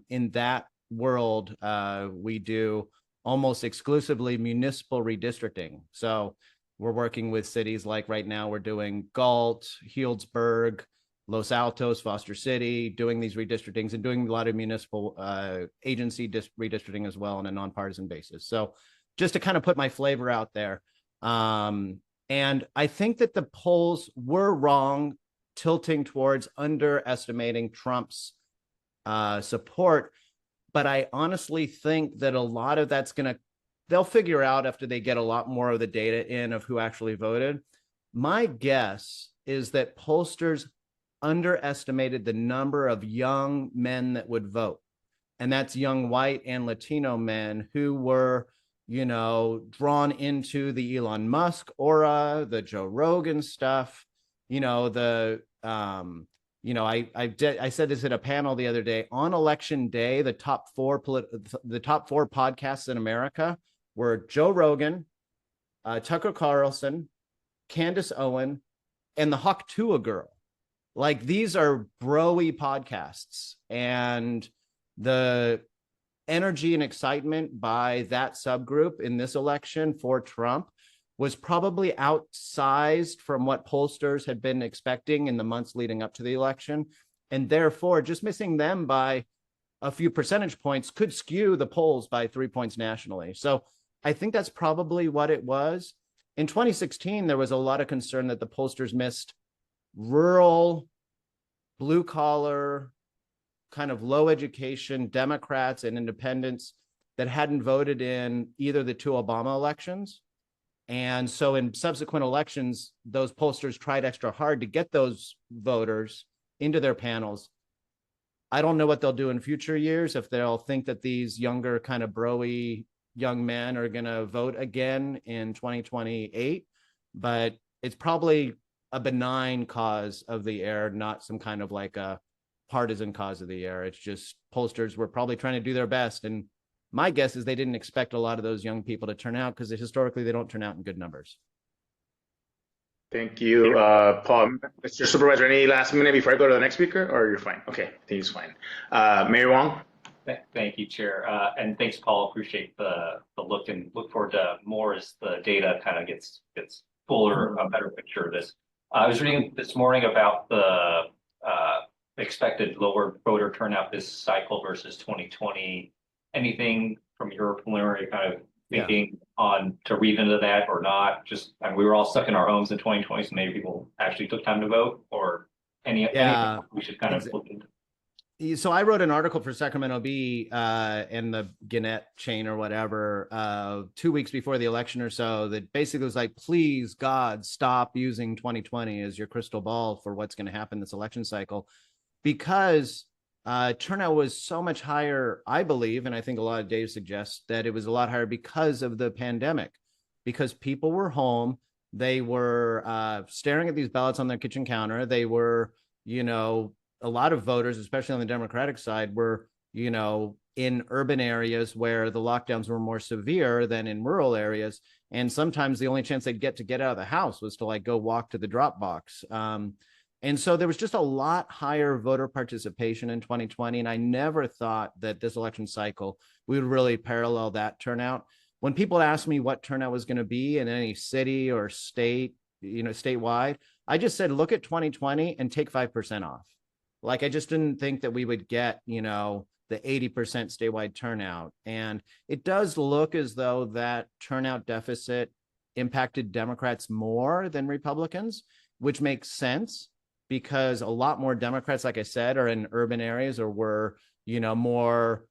S9: in that world, we do almost exclusively municipal redistricting. So we're working with cities like right now, we're doing Galt, Healdsburg, Los Altos, Foster City, doing these redistrictings and doing a lot of municipal agency redistricting as well on a nonpartisan basis. So just to kind of put my flavor out there. And I think that the polls were wrong, tilting towards underestimating Trump's support. But I honestly think that a lot of that's they'll figure out after they get a lot more of the data in of who actually voted. My guess is that pollsters underestimated the number of young men that would vote. And that's young white and Latino men who were, drawn into the Elon Musk aura, the Joe Rogan stuff, I said this at a panel the other day. On election day, the top four podcasts in America were Joe Rogan, Tucker Carlson, Candace Owen, and the Hawk Tuah girl. Like, these are bro-y podcasts, and the energy and excitement by that subgroup in this election for Trump was probably outsized from what pollsters had been expecting in the months leading up to the election. And therefore, just missing them by a few percentage points could skew the polls by 3 points nationally. So I think that's probably what it was. In 2016, there was a lot of concern that the pollsters missed rural, blue collar, kind of low education Democrats and independents that hadn't voted in either the two Obama elections. And so in subsequent elections, those pollsters tried extra hard to get those voters into their panels. I don't know what they'll do in future years, if they'll think that these younger kind of bro-y young men are going to vote again in 2028, but it's probably a benign cause of the error, not some kind of like a partisan cause of the error. It's just pollsters were probably trying to do their best. And my guess is they didn't expect a lot of those young people to turn out because historically they don't turn out in good numbers.
S1: Thank you, Paul. Mr. Supervisor, any last minute before I go to the next speaker, or you're fine? Okay, I think he's fine. Mayor Wong?
S12: Thank you, Chair. And thanks, Paul. Appreciate the look and look forward to more as the data kind of gets fuller, a better picture of this. I was reading this morning about the expected lower voter turnout this cycle versus 2020. Anything from your preliminary kind of thinking on to read into that or not? Just, I mean, we were all stuck in our homes in 2020, so maybe people actually took time to vote, or anything we should kind of look into.
S9: So I wrote an article for Sacramento Bee and the Gannett chain or whatever 2 weeks before the election or so that basically was like, please, God, stop using 2020 as your crystal ball for what's going to happen this election cycle, because turnout was so much higher, I believe, and I think a lot of data suggests that it was a lot higher because of the pandemic, because people were home, they were staring at these ballots on their kitchen counter, they were, a lot of voters, especially on the Democratic side, were, in urban areas where the lockdowns were more severe than in rural areas. And sometimes the only chance they'd get to get out of the house was to like go walk to the drop box. And so there was just a lot higher voter participation in 2020. And I never thought that this election cycle, we would really parallel that turnout. When people asked me what turnout was going to be in any city or state, statewide, I just said, look at 2020 and take 5% off. Like, I just didn't think that we would get, the 80% statewide turnout. And it does look as though that turnout deficit impacted Democrats more than Republicans, which makes sense because a lot more Democrats, like I said, are in urban areas or were, more,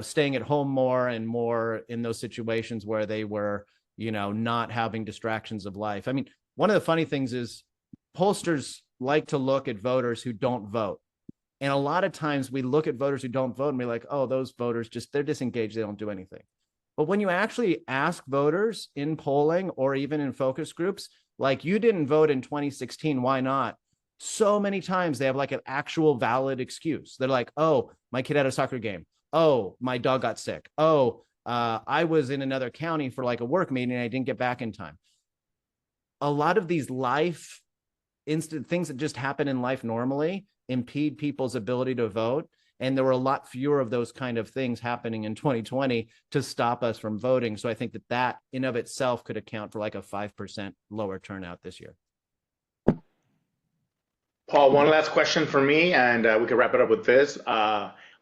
S9: staying at home more and more in those situations where they were, not having distractions of life. I mean, one of the funny things is pollsters like to look at voters who don't vote. And a lot of times we look at voters who don't vote and we're like, oh, those voters they're disengaged, they don't do anything. But when you actually ask voters in polling or even in focus groups, like, you didn't vote in 2016, why not? So many times they have like an actual valid excuse. They're like, oh, my kid had a soccer game. Oh, my dog got sick. Oh, I was in another county for like a work meeting and I didn't get back in time. A lot of these instant things that just happen in life normally impede people's ability to vote. And there were a lot fewer of those kind of things happening in 2020 to stop us from voting. So I think that in of itself could account for like a 5% lower turnout this year.
S1: Paul, one last question for me, and we can wrap it up with this.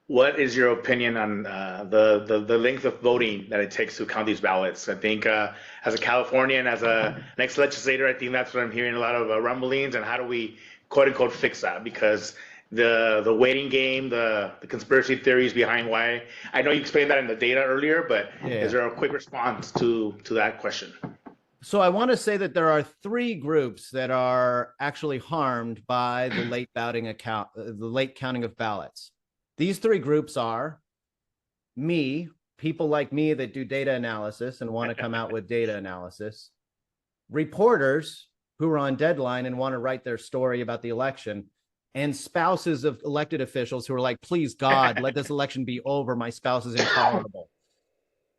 S1: What is your opinion on the length of voting that it takes to count these ballots? I think as a Californian, as a next legislator, I think that's what I'm hearing a lot of rumblings. And how do we, quote unquote, fix that? Because the waiting game, the conspiracy theories behind why. I know you explained that in the data earlier, but is there a quick response to that question?
S9: So I want to say that there are three groups that are actually harmed by the late counting of ballots. These three groups are people like me that do data analysis and want to come out with data analysis, reporters who are on deadline and want to write their story about the election, and spouses of elected officials who are like, please, God, let this election be over. My spouse is intolerable.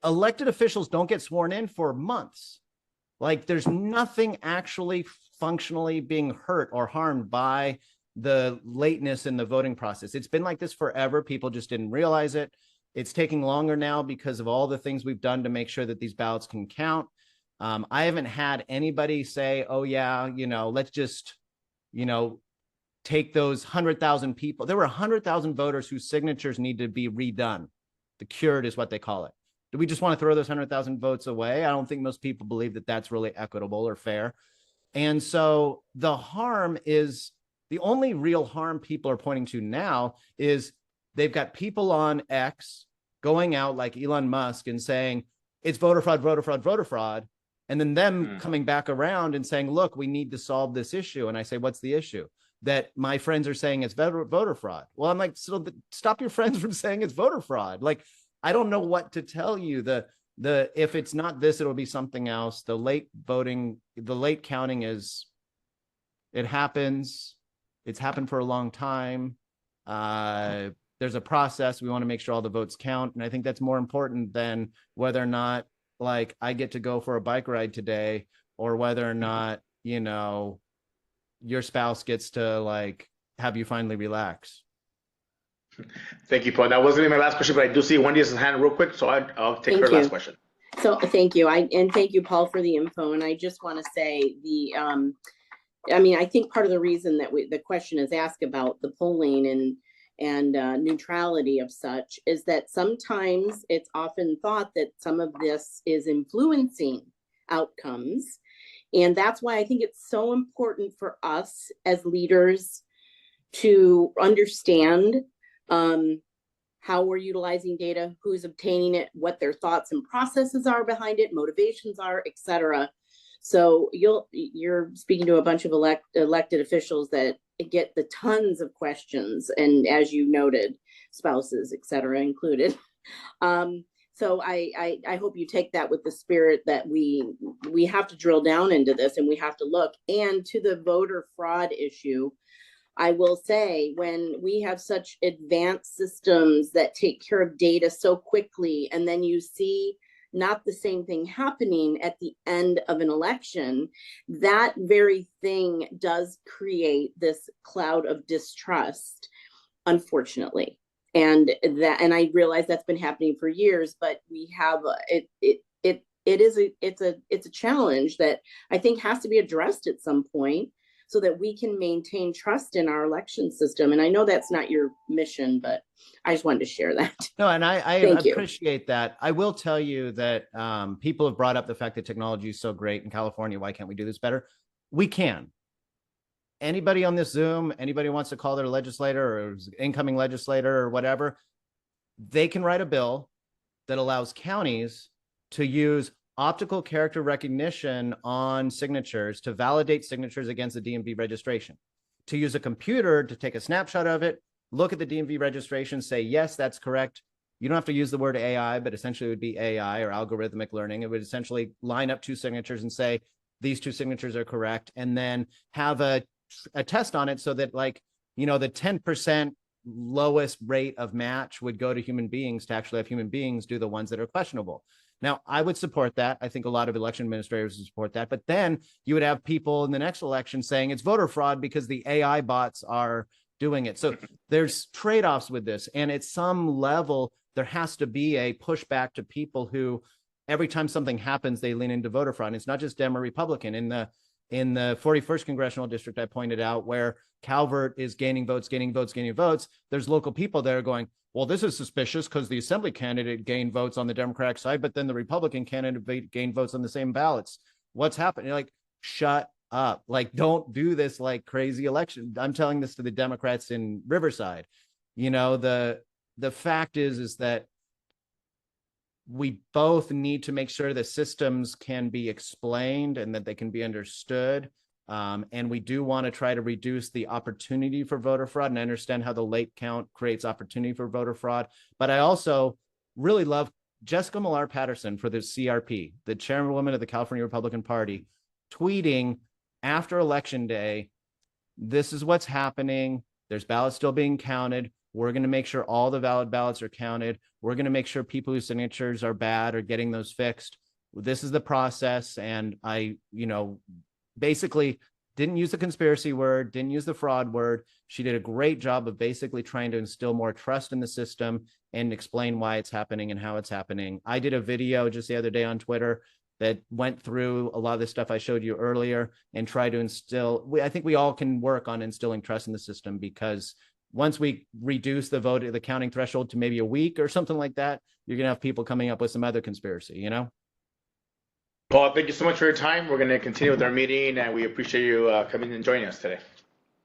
S9: Elected officials don't get sworn in for months. Like, there's nothing actually functionally being hurt or harmed by the lateness in the voting process. It's been like this forever. People just didn't realize it. It's taking longer now because of all the things we've done to make sure that these ballots can count. I haven't had anybody say, oh yeah, let's just, take those 100,000 people. There were 100,000 voters whose signatures need to be redone. The cured is what they call it. Do we just want to throw those 100,000 votes away? I don't think most people believe that that's really equitable or fair. And so the harm is, the only real harm people are pointing to now is they've got people on X going out like Elon Musk and saying it's voter fraud, voter fraud, voter fraud. And then them coming back around and saying, look, we need to solve this issue. And I say, what's the issue? That my friends are saying it's voter fraud. Well, I'm like, so stop your friends from saying it's voter fraud. Like, I don't know what to tell you. If it's not this, it'll be something else. The late counting is It happens. It's happened for a long time. There's a process. We want to make sure all the votes count. And I think that's more important than whether or not, like, I get to go for a bike ride today, or whether or not, you know, your spouse gets to, like, have you finally relax.
S1: Thank you, Paul. That wasn't even my last question, but I do see Wendy's hand real quick, so I'll take her last question.
S4: So thank you. And thank you, Paul, for the info. And I just want to say I mean, I think part of the reason that the question is asked about the polling and neutrality of such is that sometimes it's often thought that some of this is influencing outcomes. And that's why I think it's so important for us as leaders to understand how we're utilizing data, who's obtaining it, what their thoughts and processes are behind it, motivations are, et cetera. So you're speaking to a bunch of elected officials that get the tons of questions, and as you noted, spouses, et cetera, included. So I hope you take that with the spirit that we have to drill down into this, and we have to look. And to the voter fraud issue, I will say, when we have such advanced systems that take care of data so quickly, and then you see not the same thing happening at the end of an election, that very thing does create this cloud of distrust, unfortunately. And I realize that's been happening for years, but we have it's a challenge that I think has to be addressed at some point, so that we can maintain trust in our election system. And I know that's not your mission, but I just wanted to share that.
S9: No, and I appreciate that. I will tell you that people have brought up the fact that technology is so great in California. Why can't we do this better? We can. Anybody on this Zoom, anybody who wants to call their legislator or incoming legislator or whatever, they can write a bill that allows counties to use optical character recognition on signatures to validate signatures against the DMV registration, to use a computer to take a snapshot of it, look at the DMV registration, say, yes, that's correct. You don't have to use the word AI, but essentially it would be AI or algorithmic learning. It would essentially line up two signatures and say, these two signatures are correct, and then have a test on it so that, like, you know, the 10% lowest rate of match would go to human beings to actually have human beings do the ones that are questionable. Now, I would support that. I think a lot of election administrators would support that. But then you would have people in the next election saying it's voter fraud because the AI bots are doing it. So there's trade-offs with this. And at some level, there has to be a pushback to people who, every time something happens, they lean into voter fraud. And it's not just Dem or Republican. In the 41st Congressional District, I pointed out, where Calvert is gaining votes, there's local people there going, well, this is suspicious because the assembly candidate gained votes on the Democratic side, but then the Republican candidate gained votes on the same ballots. What's happening? You're like, shut up. Like, don't do this like crazy election. I'm telling this to the Democrats in Riverside. You know, the fact is that we both need to make sure the systems can be explained and that they can be understood. And we do want to try to reduce the opportunity for voter fraud. And I understand how the late count creates opportunity for voter fraud. But I also really love Jessica Millar Patterson for the CRP, the chairwoman of the California Republican Party, tweeting after Election Day, this is what's happening. There's ballots still being counted. We're going to make sure all the valid ballots are counted. We're going to make sure people whose signatures are bad are getting those fixed. This is the process. And I, basically didn't use the conspiracy word, didn't use the fraud word. She did a great job of basically trying to instill more trust in the system and explain why it's happening and how it's happening. I did a video just the other day on Twitter that went through a lot of the stuff I showed you earlier and tried to instill, I think we all can work on instilling trust in the system, because once we reduce the counting threshold to maybe a week or something like that, you're going to have people coming up with some other conspiracy,
S1: Paul, thank you so much for your time. We're going to continue with our meeting, and we appreciate you coming and joining us today.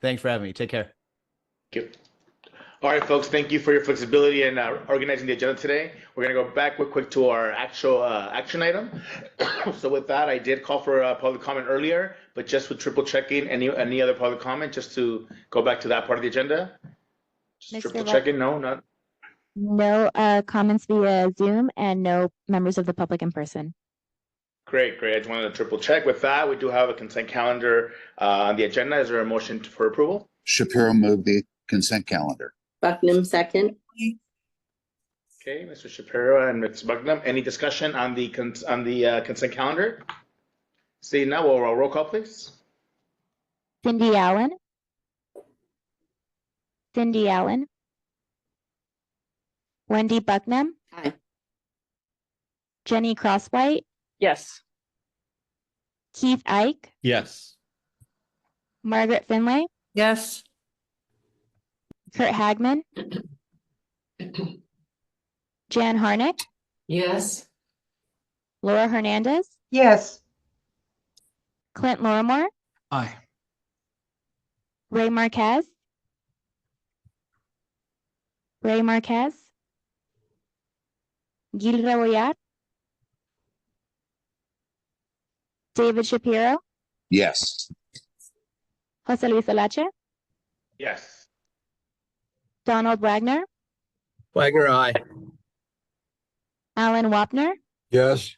S9: Thanks for having me. Take care.
S1: Thank you. All right, folks, thank you for your flexibility in organizing the agenda today. We're going to go back real quick to our actual action item. So with that, I did call for a public comment earlier, but just with triple checking any other public comment, just to go back to that part of the agenda. Just triple checking, no, not.
S3: No comments via Zoom and no members of the public in person.
S1: Great, great. I just wanted to triple check. With that, we do have a consent calendar on the agenda. Is there a motion for approval?
S13: Shapiro moved the consent calendar.
S4: Bucknam, second.
S1: Okay, Mr. Shapiro and Ms. Bucknam. Any discussion on the consent calendar? Seeing none, we'll roll call, please.
S3: Cindy Allen. Cindy Allen. Wendy Bucknam.
S4: Aye.
S3: Jenny Crosswhite.
S14: Yes.
S3: Keith Ike.
S5: Yes.
S3: Margaret Finlay.
S14: Yes.
S3: Kurt Hagman. Jan Harnick.
S14: Yes.
S3: Laura Hernandez.
S14: Yes.
S3: Clint Lorimore.
S5: Aye.
S3: Ray Marquez. Ray Marquez. Gil Rebollar. David Shapiro.
S13: Yes.
S3: Jose Luis Olache.
S1: Yes.
S3: Donald Wagner.
S11: Wagner, aye.
S3: Alan Wapner.
S10: Yes.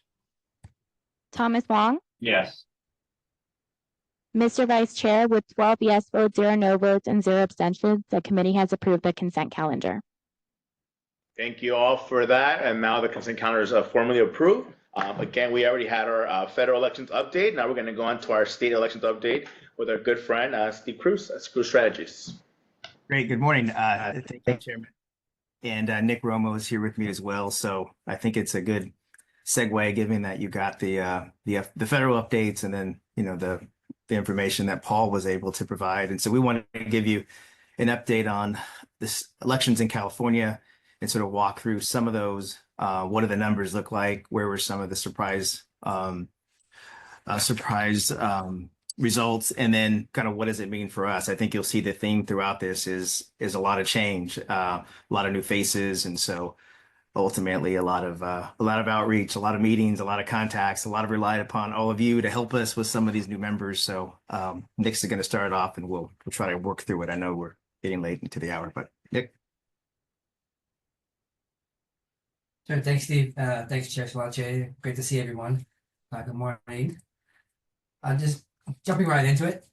S3: Thomas Wong.
S12: Yes.
S3: Mr. Vice Chair, with 12 yes votes, 0 no votes, and 0 abstentions, the committee has approved the consent calendar.
S1: Thank you all for that. And now the consent calendar is formally approved. Again, we already had our federal elections update. Now we're going to go on to our state elections update with our good friend, Steve Cruz, Cruz Strategies.
S15: Great. Good morning. Thank you, Chairman. And Nick Romo is here with me as well. So I think it's a good segue, given that you got the federal updates and then, you know, the information that Paul was able to provide. And so we wanted to give you an update on this elections in California and sort of walk through some of those. What do the numbers look like? Where were some of the surprise results? And then kind of what does it mean for us? I think you'll see the theme throughout this is a lot of change, a lot of new faces. And so ultimately a lot of outreach, a lot of meetings, a lot of contacts, a lot of relied upon all of you to help us with some of these new members. So Nick's going to start off and we'll try to work through it. I know we're getting late into the hour, but Nick.
S16: Sure. Thanks, Steve. Thanks, Chair Salache. Great to see everyone. Good morning. Just jumping right into it.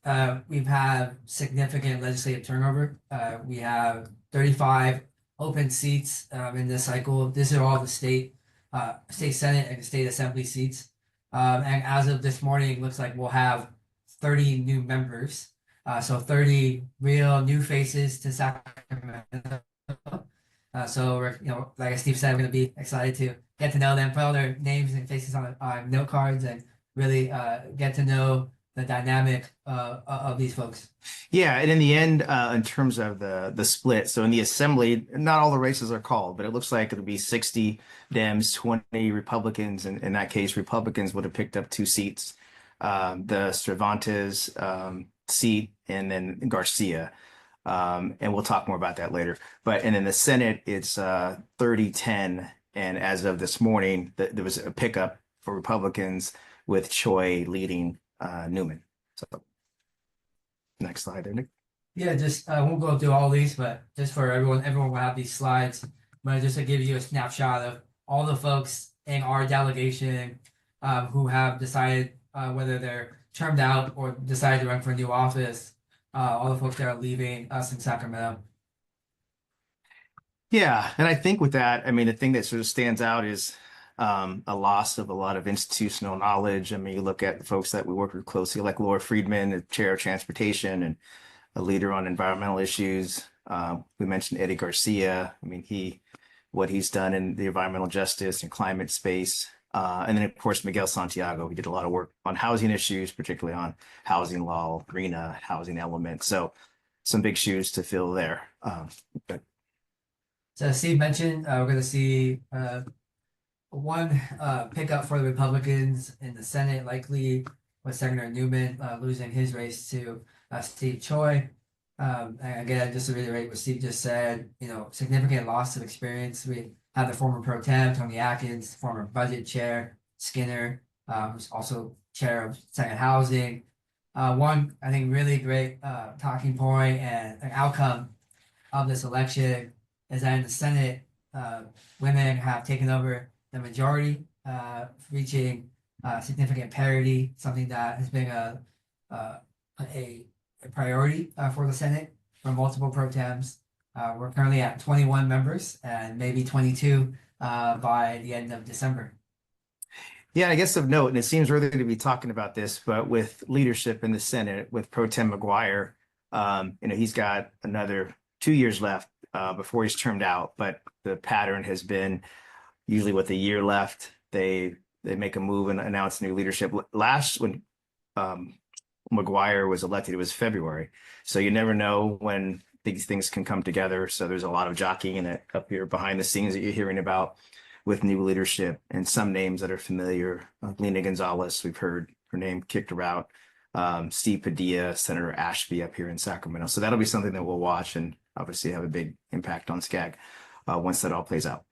S16: We've had significant legislative turnover. We have 35 open seats in this cycle. These are all the state Senate and state Assembly seats. And as of this morning, it looks like we'll have 30 new members. So 30 real new faces to Sacramento. So we're, like Steve said, we're going to be excited to get to know them, put all their names and faces on note cards, and really get to know the dynamic of these folks.
S15: Yeah, and in the end, in terms of the split, so in the Assembly, not all the races are called, but it looks like it'll be 60 Dems, 20 Republicans, and in that case, Republicans would have picked up 2 seats, the Cervantes seat, and then Garcia. And we'll talk more about that later. And in the Senate, it's 30-10. And as of this morning, there was a pickup for Republicans with Choi leading Newman. So next slide, Nick.
S16: Yeah, just I won't go through all these, but just for everyone will have these slides. But just to give you a snapshot of all the folks in our delegation who have decided whether they're termed out or decided to run for a new office. All the folks that are leaving us in Sacramento.
S15: Yeah, and I think with that, I mean, the thing that sort of stands out is a loss of a lot of institutional knowledge. I mean, you look at the folks that we work with closely, like Laura Friedman, the chair of transportation and a leader on environmental issues. We mentioned Eddie Garcia. I mean, what he's done in the environmental justice and climate space. And then, of course, Miguel Santiago, he did a lot of work on housing issues, particularly on housing law, RENA, housing element. So some big shoes to fill there.
S16: So Steve mentioned we're going to see one pickup for the Republicans in the Senate, likely with Senator Newman losing his race to Steve Choi. And again, just to reiterate what Steve just said, significant loss of experience. We have the former pro tem, Tony Atkins, former budget chair, Skinner, who's also chair of Senate Housing. One, I think, really great talking point and an outcome of this election is that in the Senate, women have taken over the majority, reaching significant parity, something that has been a priority for the Senate for multiple pro tems. We're currently at 21 members and maybe 22 by the end of December.
S15: Yeah, I guess of note, and it seems early to be talking about this, but with leadership in the Senate with Pro Tem McGuire, he's got another 2 years left before he's termed out. But the pattern has been usually with a year left, they make a move and announce new leadership. Last when McGuire was elected, it was February, so you never know when these things can come together. So there's a lot of jockeying it up here behind the scenes that you're hearing about with new leadership and some names that are familiar. Lena Gonzalez, we've heard her name kicked around. Steve Padilla, Senator Ashby up here in Sacramento. So that'll be something that we'll watch and obviously have a big impact on SCAG once that all plays out.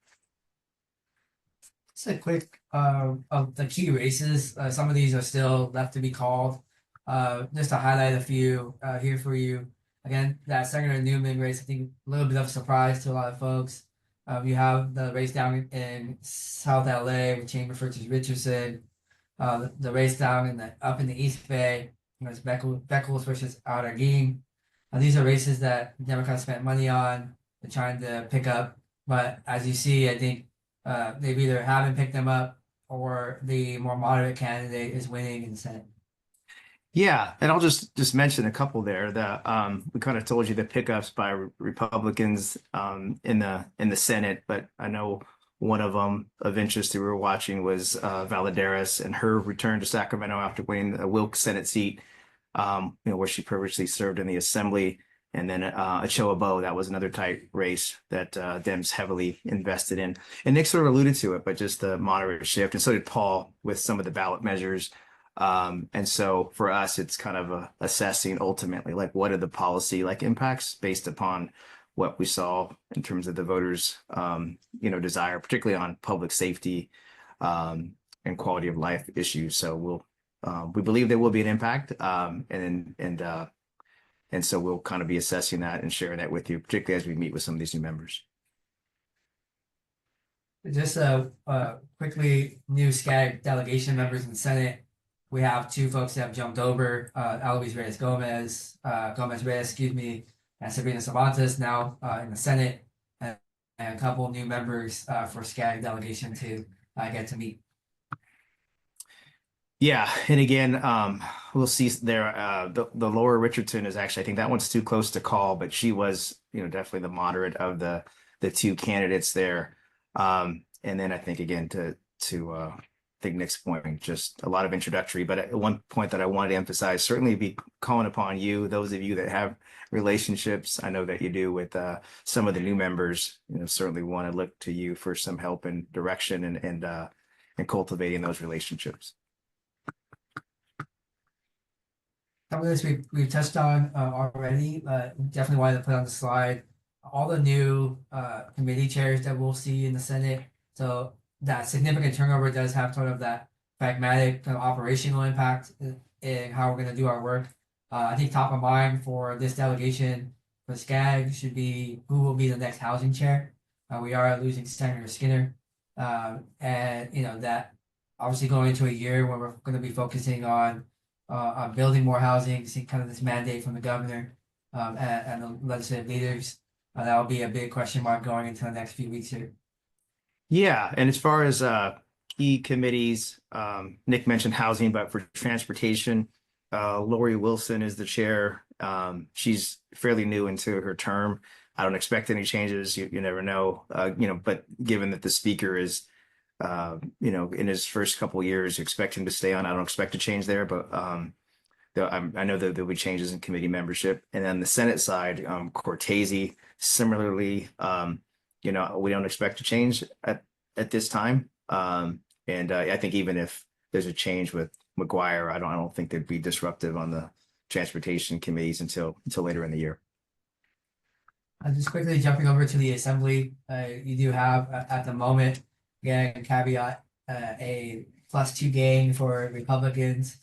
S16: Just a quick of the key races. Some of these are still left to be called. Just to highlight a few here for you. Again, that Senator Newman race, I think a little bit of a surprise to a lot of folks. You have the race down in South LA with Chamber versus Richardson. The race down up in the East Bay, it's Beckles versus Outergeen. These are races that Democrats spent money on. They're trying to pick up, but as you see, I think they've either haven't picked them up or the more moderate candidate is winning in the Senate.
S15: Yeah, and I'll just mention a couple there that we kind of told you the pickups by Republicans in the Senate, but I know one of them of interest that we were watching was Valadares and her return to Sacramento after winning a Wilkes Senate seat, where she previously served in the Assembly, and then Ochoa Bowe, that was another tight race that Dems heavily invested in. And Nick sort of alluded to it, but just the moderate shift, and so did Paul with some of the ballot measures. And so for us, it's kind of assessing ultimately, like, what are the policy impacts based upon what we saw in terms of the voters, desire, particularly on public safety and quality of life issues. So we believe there will be an impact, and so we'll kind of be assessing that and sharing that with you, particularly as we meet with some of these new members.
S16: Just quickly, new SCAG delegation members in the Senate. We have two folks that have jumped over, Eloise Reyes-Gomez, and Sabrina Cervantes now in the Senate, and a couple new members for SCAG delegation to get to meet.
S15: Yeah, and again, we'll see there. The Laura Richardson is actually, I think that one's too close to call, but she was, definitely the moderate of the two candidates there. And then I think again to I think Nick's point, just a lot of introductory, but one point that I wanted to emphasize, certainly be calling upon you, those of you that have relationships, I know that you do with some of the new members, certainly want to look to you for some help and direction and cultivating those relationships.
S16: Some of this we've touched on already, but definitely wanted to put on the slide all the new committee chairs that we'll see in the Senate. So that significant turnover does have sort of that pragmatic kind of operational impact in how we're going to do our work. I think top of mind for this delegation for SCAG should be who will be the next housing chair. We are losing Senator Skinner, and that obviously going into a year where we're going to be focusing on building more housing, seeing kind of this mandate from the governor and the legislative leaders. That will be a big question mark going into the next few weeks here.
S15: Yeah, and as far as key committees, Nick mentioned housing, but for transportation, Lori Wilson is the chair. She's fairly new into her term. I don't expect any changes. You never know, but given that the speaker is, in his first couple of years, expect him to stay on. I don't expect a change there, but I know that there'll be changes in committee membership. And then the Senate side, Cortese, similarly, we don't expect a change at this time. And I think even if there's a change with McGuire, I don't think they'd be disruptive on the transportation committees until later in the year.
S16: Just quickly jumping over to the Assembly, you do have at the moment, again, caveat, a +2 gain for Republicans,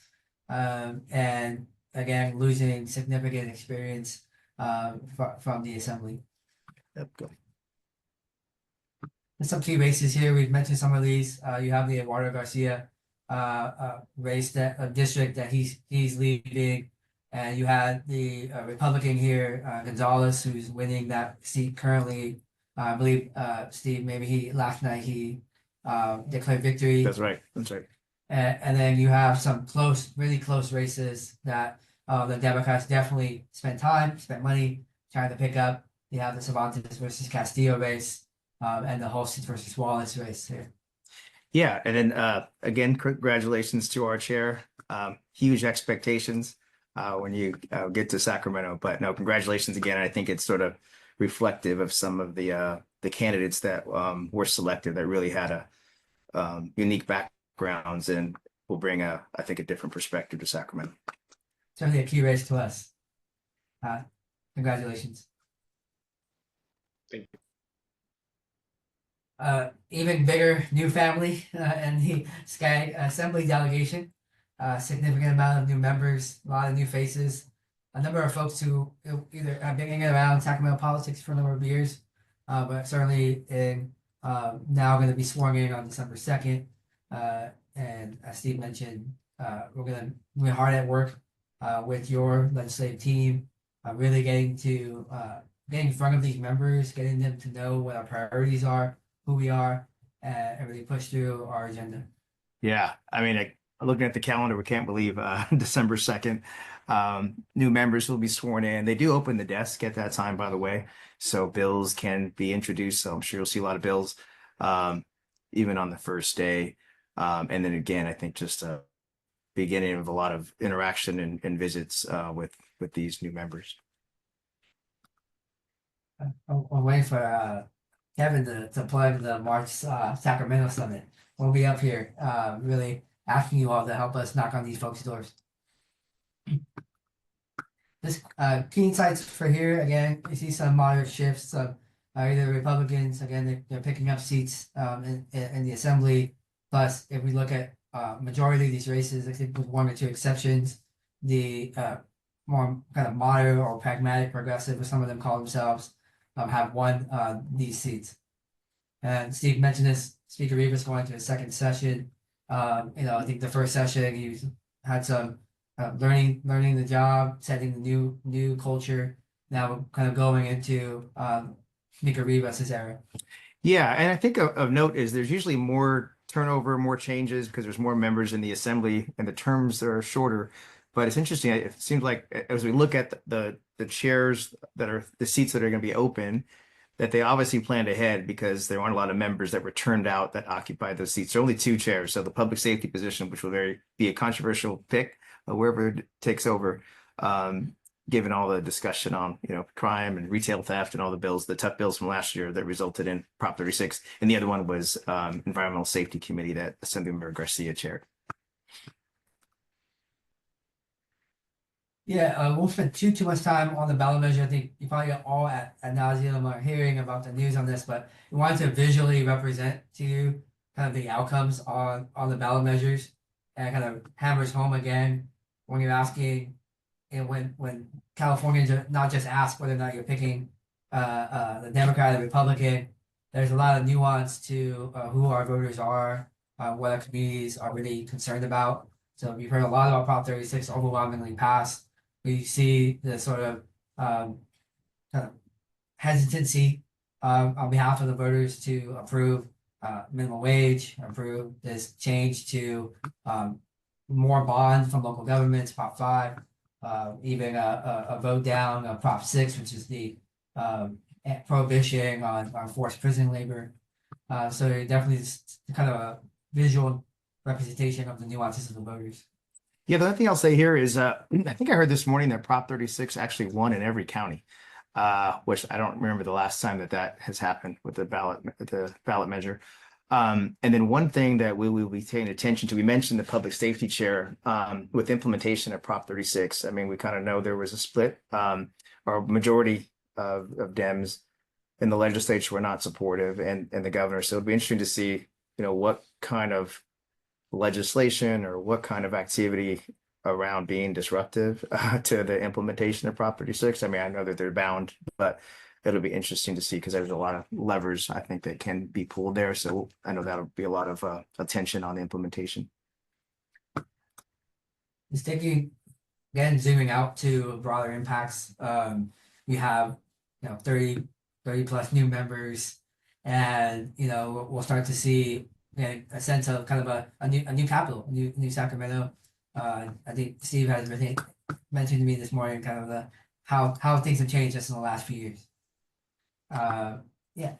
S16: and again, losing significant experience from the Assembly.
S15: Yep, go.
S16: There's some key races here. We've mentioned some of these. You have the Eduardo Garcia race that district that he's leading, and you had the Republican here, Gonzalez, who's winning that seat currently. I believe Steve, maybe last night he declared victory.
S15: That's right. That's right.
S16: And then you have some really close races that the Democrats definitely spent money trying to pick up. You have the Cervantes versus Castillo race, and the Holston versus Wallace race here.
S15: Yeah, and then again, congratulations to our chair. Huge expectations when you get to Sacramento, but no, congratulations again. I think it's sort of reflective of some of the candidates that were selected that really had a unique backgrounds and will bring I think a different perspective to Sacramento.
S16: Certainly a key race to us. Congratulations.
S1: Thank you.
S16: Even bigger new family and the SCAG Assembly delegation. Significant amount of new members, a lot of new faces, a number of folks who either have been hanging around Sacramento politics for a number of years, but certainly now going to be sworn in on December 2nd. And as Steve mentioned, we're going to be hard at work with your legislative team, really getting in front of these members, getting them to know what our priorities are, who we are, and really push through our agenda.
S15: Yeah, I mean, looking at the calendar, we can't believe December 2nd. New members will be sworn in. They do open the desk at that time, by the way, so bills can be introduced. So I'm sure you'll see a lot of bills even on the first day. And then again, I think just a beginning of a lot of interaction and visits with these new members.
S16: I'm waiting for Kevin to plug the March Sacramento Summit. We'll be up here really asking you all to help us knock on these folks' doors. This key insights for here, again, we see some moderate shifts of either Republicans, again, they're picking up seats in the assembly. Plus, if we look at majority of these races, I think with one or two exceptions, the more kind of moderate or pragmatic progressive, as some of them call themselves, have won these seats. And Steve mentioned this, Speaker Rivas going to his second session. I think the first session he had some learning the job, setting the new culture. Now we're kind of going into Speaker Rivas' era.
S15: Yeah, and I think of note is there's usually more turnover, more changes because there's more members in the assembly and the terms are shorter. But it's interesting. It seems like as we look at the chairs that are the seats that are going to be open, that they obviously planned ahead because there aren't a lot of members that were turned out that occupied those seats. There are only two chairs. So the public safety position, which will be a controversial pick, wherever it takes over, given all the discussion on crime and retail theft and all the bills, the tough bills from last year that resulted in Prop 36. And the other one was Environmental Safety Committee that Assemblymember Garcia chaired.
S16: Yeah, we won't spend too much time on the ballot measure. I think you probably all at nauseam are hearing about the news on this, but we wanted to visually represent to you kind of the outcomes on the ballot measures, and kind of hammers home again when you're asking, and when Californians are not just ask whether or not you're picking the Democrat or Republican, there's a lot of nuance to who our voters are, what our communities are really concerned about. So we've heard a lot about Prop 36 overwhelmingly passed. We see the sort of kind of hesitancy on behalf of the voters to approve minimum wage, approve this change to more bond from local governments, Prop 5, even a vote down of Prop 6, which is the prohibition on forced prison labor. So definitely kind of a visual representation of the nuances of the voters.
S15: Yeah, the other thing I'll say here is I think I heard this morning that Prop 36 actually won in every county, which I don't remember the last time that has happened with the ballot measure. And then one thing that we will be paying attention to, we mentioned the public safety chair with implementation of Prop 36. I mean, we kind of know there was a split, or majority of Dems in the legislature were not supportive, and the governor. So it'll be interesting to see, what kind of legislation or what kind of activity around being disruptive to the implementation of Prop 36. I mean, I know that they're bound, but it'll be interesting to see because there's a lot of levers I think that can be pulled there. So I know that'll be a lot of attention on the implementation.
S16: is taking, again, zooming out to broader impacts. We have, 30 plus new members, and, we'll start to see a sense of kind of a new capital, new Sacramento. I think Steve has mentioned to me this morning kind of how things have changed just in the last few years. Yeah.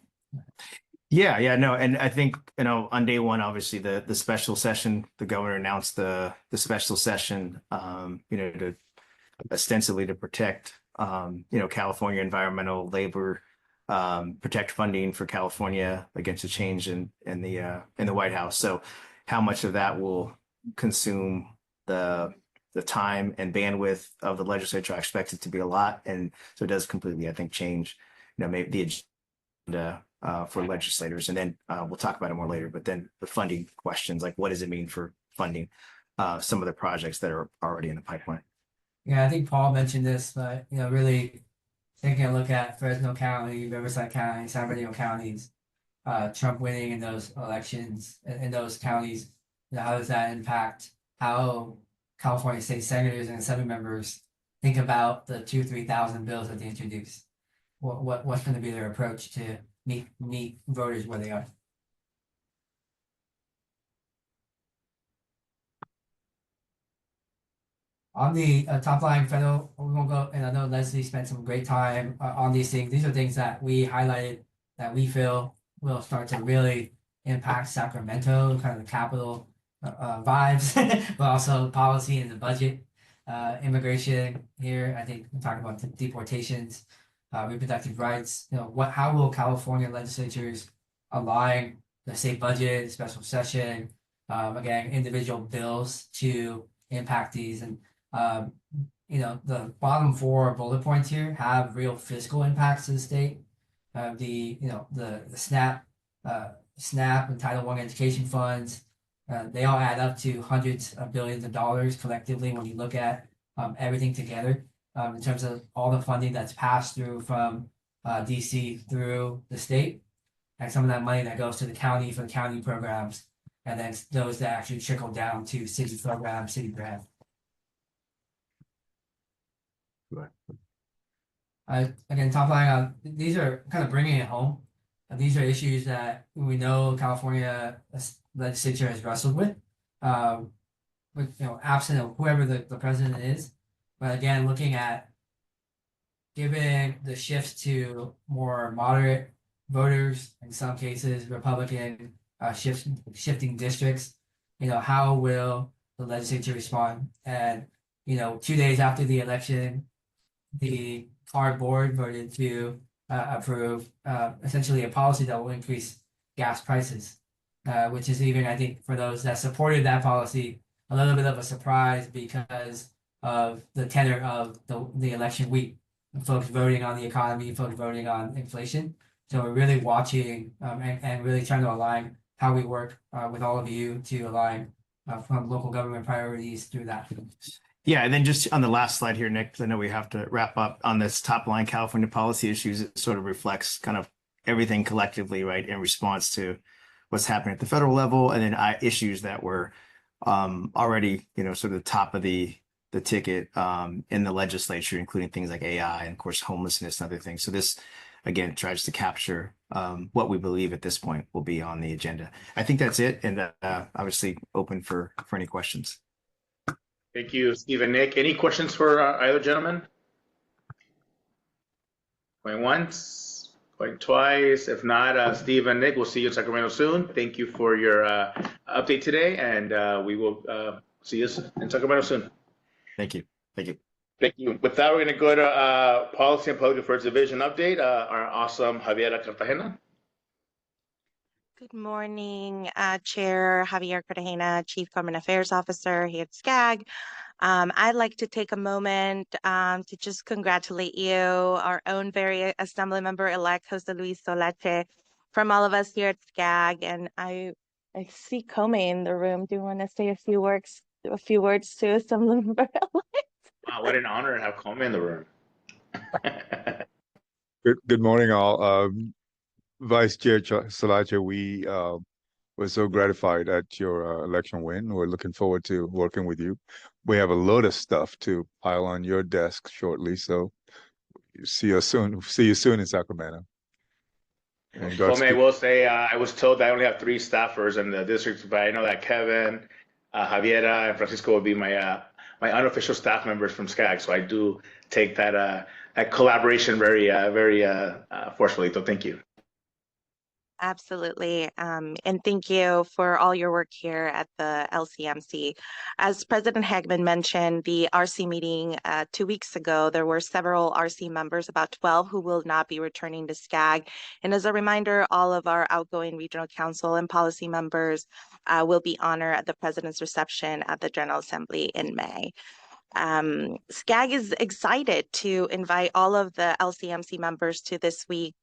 S15: Yeah, no, and I think, on day one, obviously the special session, the governor announced the special session, to ostensibly to protect, California environmental labor, protect funding for California against a change in the White House. So how much of that will consume the time and bandwidth of the legislature? I expect it to be a lot, and so it does completely, I think, change, maybe the agenda for legislators, and then we'll talk about it more later. But then the funding questions, like what does it mean for funding some of the projects that are already in the pipeline?
S16: Yeah, I think Paul mentioned this, but really taking a look at Fresno County, Riverside County, San Bernardino counties, Trump winning in those elections in those counties, how does that impact how California state senators and assembly members think about the 2,000-3,000 bills that they introduce? What's going to be their approach to meet voters where they are? On the top line, federal, we won't go, and I know Leslie spent some great time on these things. These are things that we highlighted that we feel will start to really impact Sacramento, kind of the capital vibes, but also policy and the budget, immigration here. I think we're talking about deportations, reproductive rights. How will California legislatures align the state budget, special session, again, individual bills to impact these? And the bottom 4 bullet points here have real fiscal impacts to the state. The SNAP and Title I education funds, they all add up to hundreds of billions of dollars collectively when you look at everything together, in terms of all the funding that's passed through from DC through the state, and some of that money that goes to the county for the county programs, and then those that actually trickle down to city programs, city grant. Again, top line, these are kind of bringing it home. These are issues that we know California legislature has wrestled with absent of whoever the president is. But again, looking at giving the shift to more moderate voters, in some cases Republican, shifting districts, how will the legislature respond? And 2 days after the election, our board voted to approve essentially a policy that will increase gas prices, which is even, I think, for those that supported that policy, a little bit of a surprise because of the tenor of the election week. Folks voting on the economy, folks voting on inflation. So we're really watching and really trying to align how we work with all of you to align from local government priorities through that.
S15: Yeah, and then just on the last slide here, Nick, because I know we have to wrap up on this top line California policy issues. It sort of reflects kind of everything collectively, right, in response to what's happening at the federal level, and then issues that were already, sort of top of the ticket in the legislature, including things like AI and, of course, homelessness and other things. So this, again, tries to capture what we believe at this point will be on the agenda. I think that's it, and obviously open for any questions.
S1: Thank you, Steve and Nick. Any questions for either gentleman? Going once, going twice. If not, Steve and Nick, we'll see you in Sacramento soon. Thank you for your update today, and we will see you in Sacramento soon.
S15: Thank you. Thank you.
S1: Thank you. With that, we're going to go to Policy and Public Affairs Division update. Our awesome Javiera Cartagena.
S17: Good morning, Chair Javier Cartagena, Chief Government Affairs Officer here at SCAG. I'd like to take a moment to just congratulate you, our own very Assembly Member-elect, Jose Luis Solache, from all of us here at SCAG. And I see Comey in the room. Do you want to say a few words to Assembly Member-elect?
S1: Wow, what an honor to have Comey in the room.
S18: Good morning, all. Vice Chair Solache, we We're so gratified at your election win. We're looking forward to working with you. We have a load of stuff to pile on your desk shortly, so see you soon. See you soon in Sacramento. And
S1: If I
S18: Godspeed.
S1: will say, I was told I only have 3 staffers in the district, but I know that Kevin, Javiera, and Francisco will be my unofficial staff members from SCAG. So I do take that collaboration very forcefully. So thank you.
S17: Absolutely. And thank you for all your work here at the LCMC. As President Hagman mentioned, the RC meeting 2 weeks ago, there were several RC members, about 12, who will not be returning to SCAG. And as a reminder, all of our outgoing regional council and policy members will be honored at the President's reception at the General Assembly in May. SCAG is excited to invite all of the LCMC members to this week's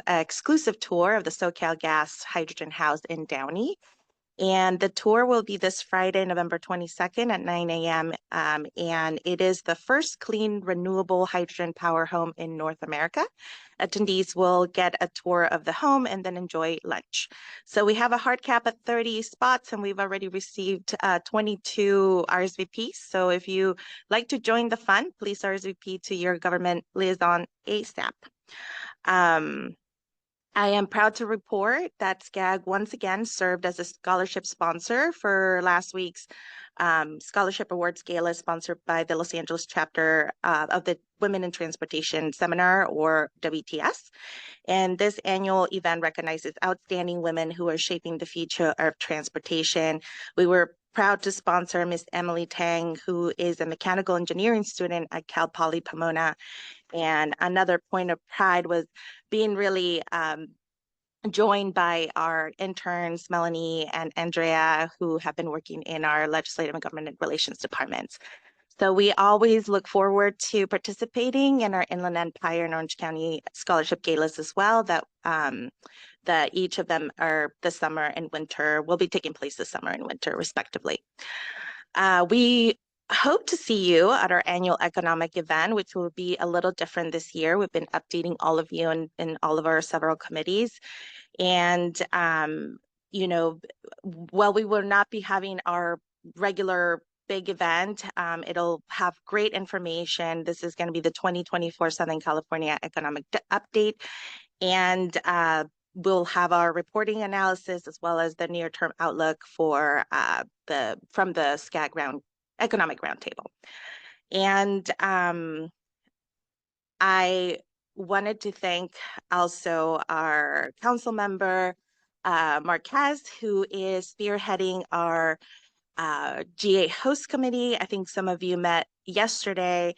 S17: exclusive tour of the SoCal Gas Hydrogen House in Downey. And the tour will be this Friday, November 22nd at 9 a.m. And it is the first clean, renewable hydrogen power home in North America. Attendees will get a tour of the home and then enjoy lunch. So we have a hard cap at 30 spots, and we've already received 22 RSVPs. So if you like to join the fun, please RSVP to your government liaison ASAP. I am proud to report that SCAG once again served as a scholarship sponsor for last week's Scholarship Awards Gala, sponsored by the Los Angeles chapter of the Women in Transportation Seminar, or WTS. And this annual event recognizes outstanding women who are shaping the future of transportation. We were proud to sponsor Miss Emily Tang, who is a mechanical engineering student at Cal Poly Pomona. And another point of pride was being really joined by our interns, Melanie and Andrea, who have been working in our legislative and government relations departments. So we always look forward to participating in our Inland Empire and Orange County scholarship galas as well, that each of them are the summer and winter, will be taking place this summer and winter respectively. We hope to see you at our annual economic event, which will be a little different this year. We've been updating all of you in all of our several committees. And, while we will not be having our regular big event, it'll have great information. This is going to be the 2024 Southern California Economic Update. And we'll have our reporting analysis as well as the near-term outlook for from the SCAG Economic Roundtable. And I wanted to thank also our council member, Marquez, who is spearheading our GA host committee. I think some of you met yesterday,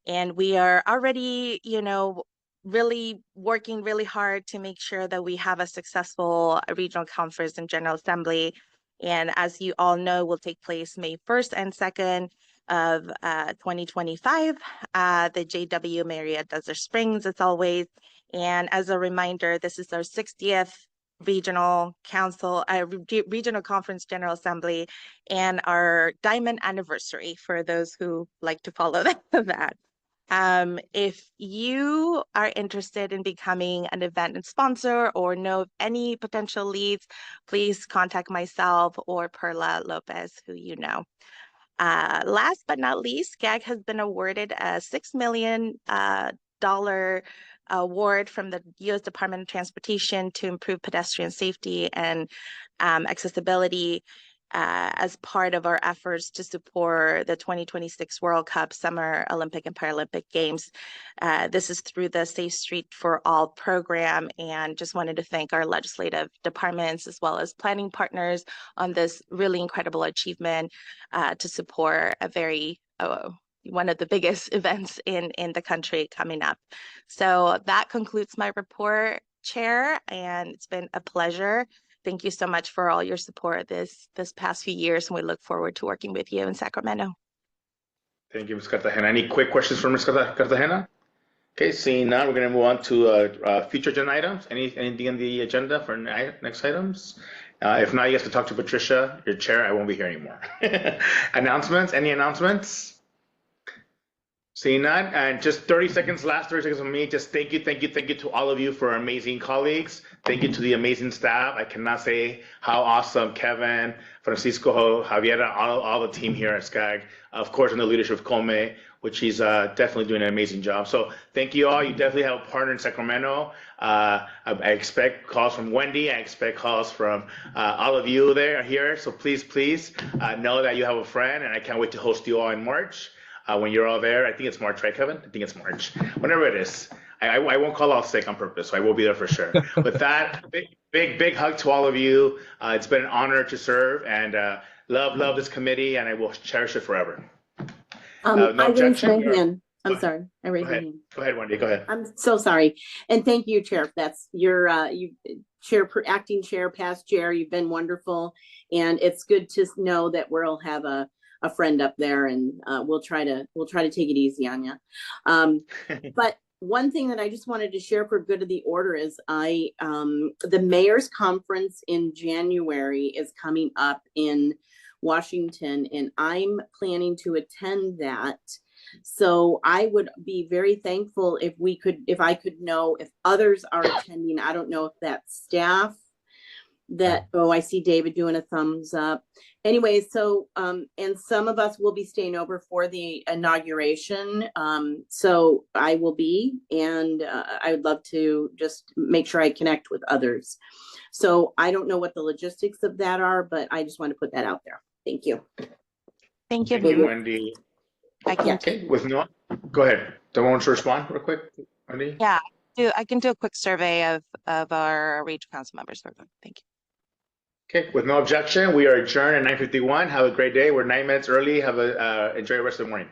S17: and we are already, really working really hard to make sure that we have a successful regional conference and General Assembly. And as you all know, will take place May 1st and 2nd of 2025, the JW Marriott Desert Springs, as always. And as a reminder, this is our 60th regional conference General Assembly, and our diamond anniversary for those who like to follow that. If you are interested in becoming an event and sponsor or know of any potential leads, please contact myself or Perla Lopez, who you know. Last but not least, SCAG has been awarded a $6 million award from the U.S. Department of Transportation to improve pedestrian safety and accessibility as part of our efforts to support the 2026 World Cup Summer Olympic and Paralympic Games. This is through the Safe Street for All program, and just wanted to thank our legislative departments as well as planning partners on this really incredible achievement to support a very one of the biggest events in the country coming up. So that concludes my report, Chair, and it's been a pleasure. Thank you so much for all your support this past few years, and we look forward to working with you in Sacramento.
S1: Thank you, Ms. Cartagena. Any quick questions for Ms. Cartagena? Okay, seeing none, we're going to move on to future agenda items. Anything in the agenda for next items? If not, you have to talk to Patricia, your chair. I won't be here anymore. Announcements? Any announcements? Seeing none, and just 30 seconds, last 30 seconds from me. Just thank you to all of you for amazing colleagues. Thank you to the amazing staff. I cannot say how awesome Kevin, Francisco, Javiera, all the team here at SCAG. Of course, in the leadership of Come, which he's definitely doing an amazing job. So thank you all. You definitely have a partner in Sacramento. I expect calls from Wendy. I expect calls from all of you here. So please know that you have a friend, and I can't wait to host you all in March. When you're all there, I think it's March, right, Kevin? I think it's March. Whenever it is, I won't call off sick on purpose, so I will be there for sure. With that, big hug to all of you. It's been an honor to serve, and love this committee, and I will cherish it forever. No
S4: I raised my
S1: objection?
S4: hand. I'm sorry. I raised my hand.
S1: Go ahead, Wendy. Go ahead.
S4: I'm so sorry. And thank you, Chair. That's your acting chair, past chair. You've been wonderful. And it's good to know that we'll have a friend up there, and we'll try to take it easy on you. But one thing that I just wanted to share for good of the order is the mayor's conference in January is coming up in Washington, and I'm planning to attend that. So I would be very thankful if I could know if others are attending. I don't know if that's staff I see David doing a thumbs up. Anyway, so and some of us will be staying over for the inauguration. So I will be, and I would love to just make sure I connect with others. So I don't know what the logistics of that are, but I just want to put that out there. Thank you.
S17: Thank you.
S1: Thank you, Wendy. Okay, go ahead. Don't want to respond real quick, Wendy?
S17: Yeah, I can do a quick survey of our regional council members. Thank you.
S1: Okay, with no objection, we are adjourned at 9:51. Have a great day. We're 9 minutes early. Enjoy the rest of the morning.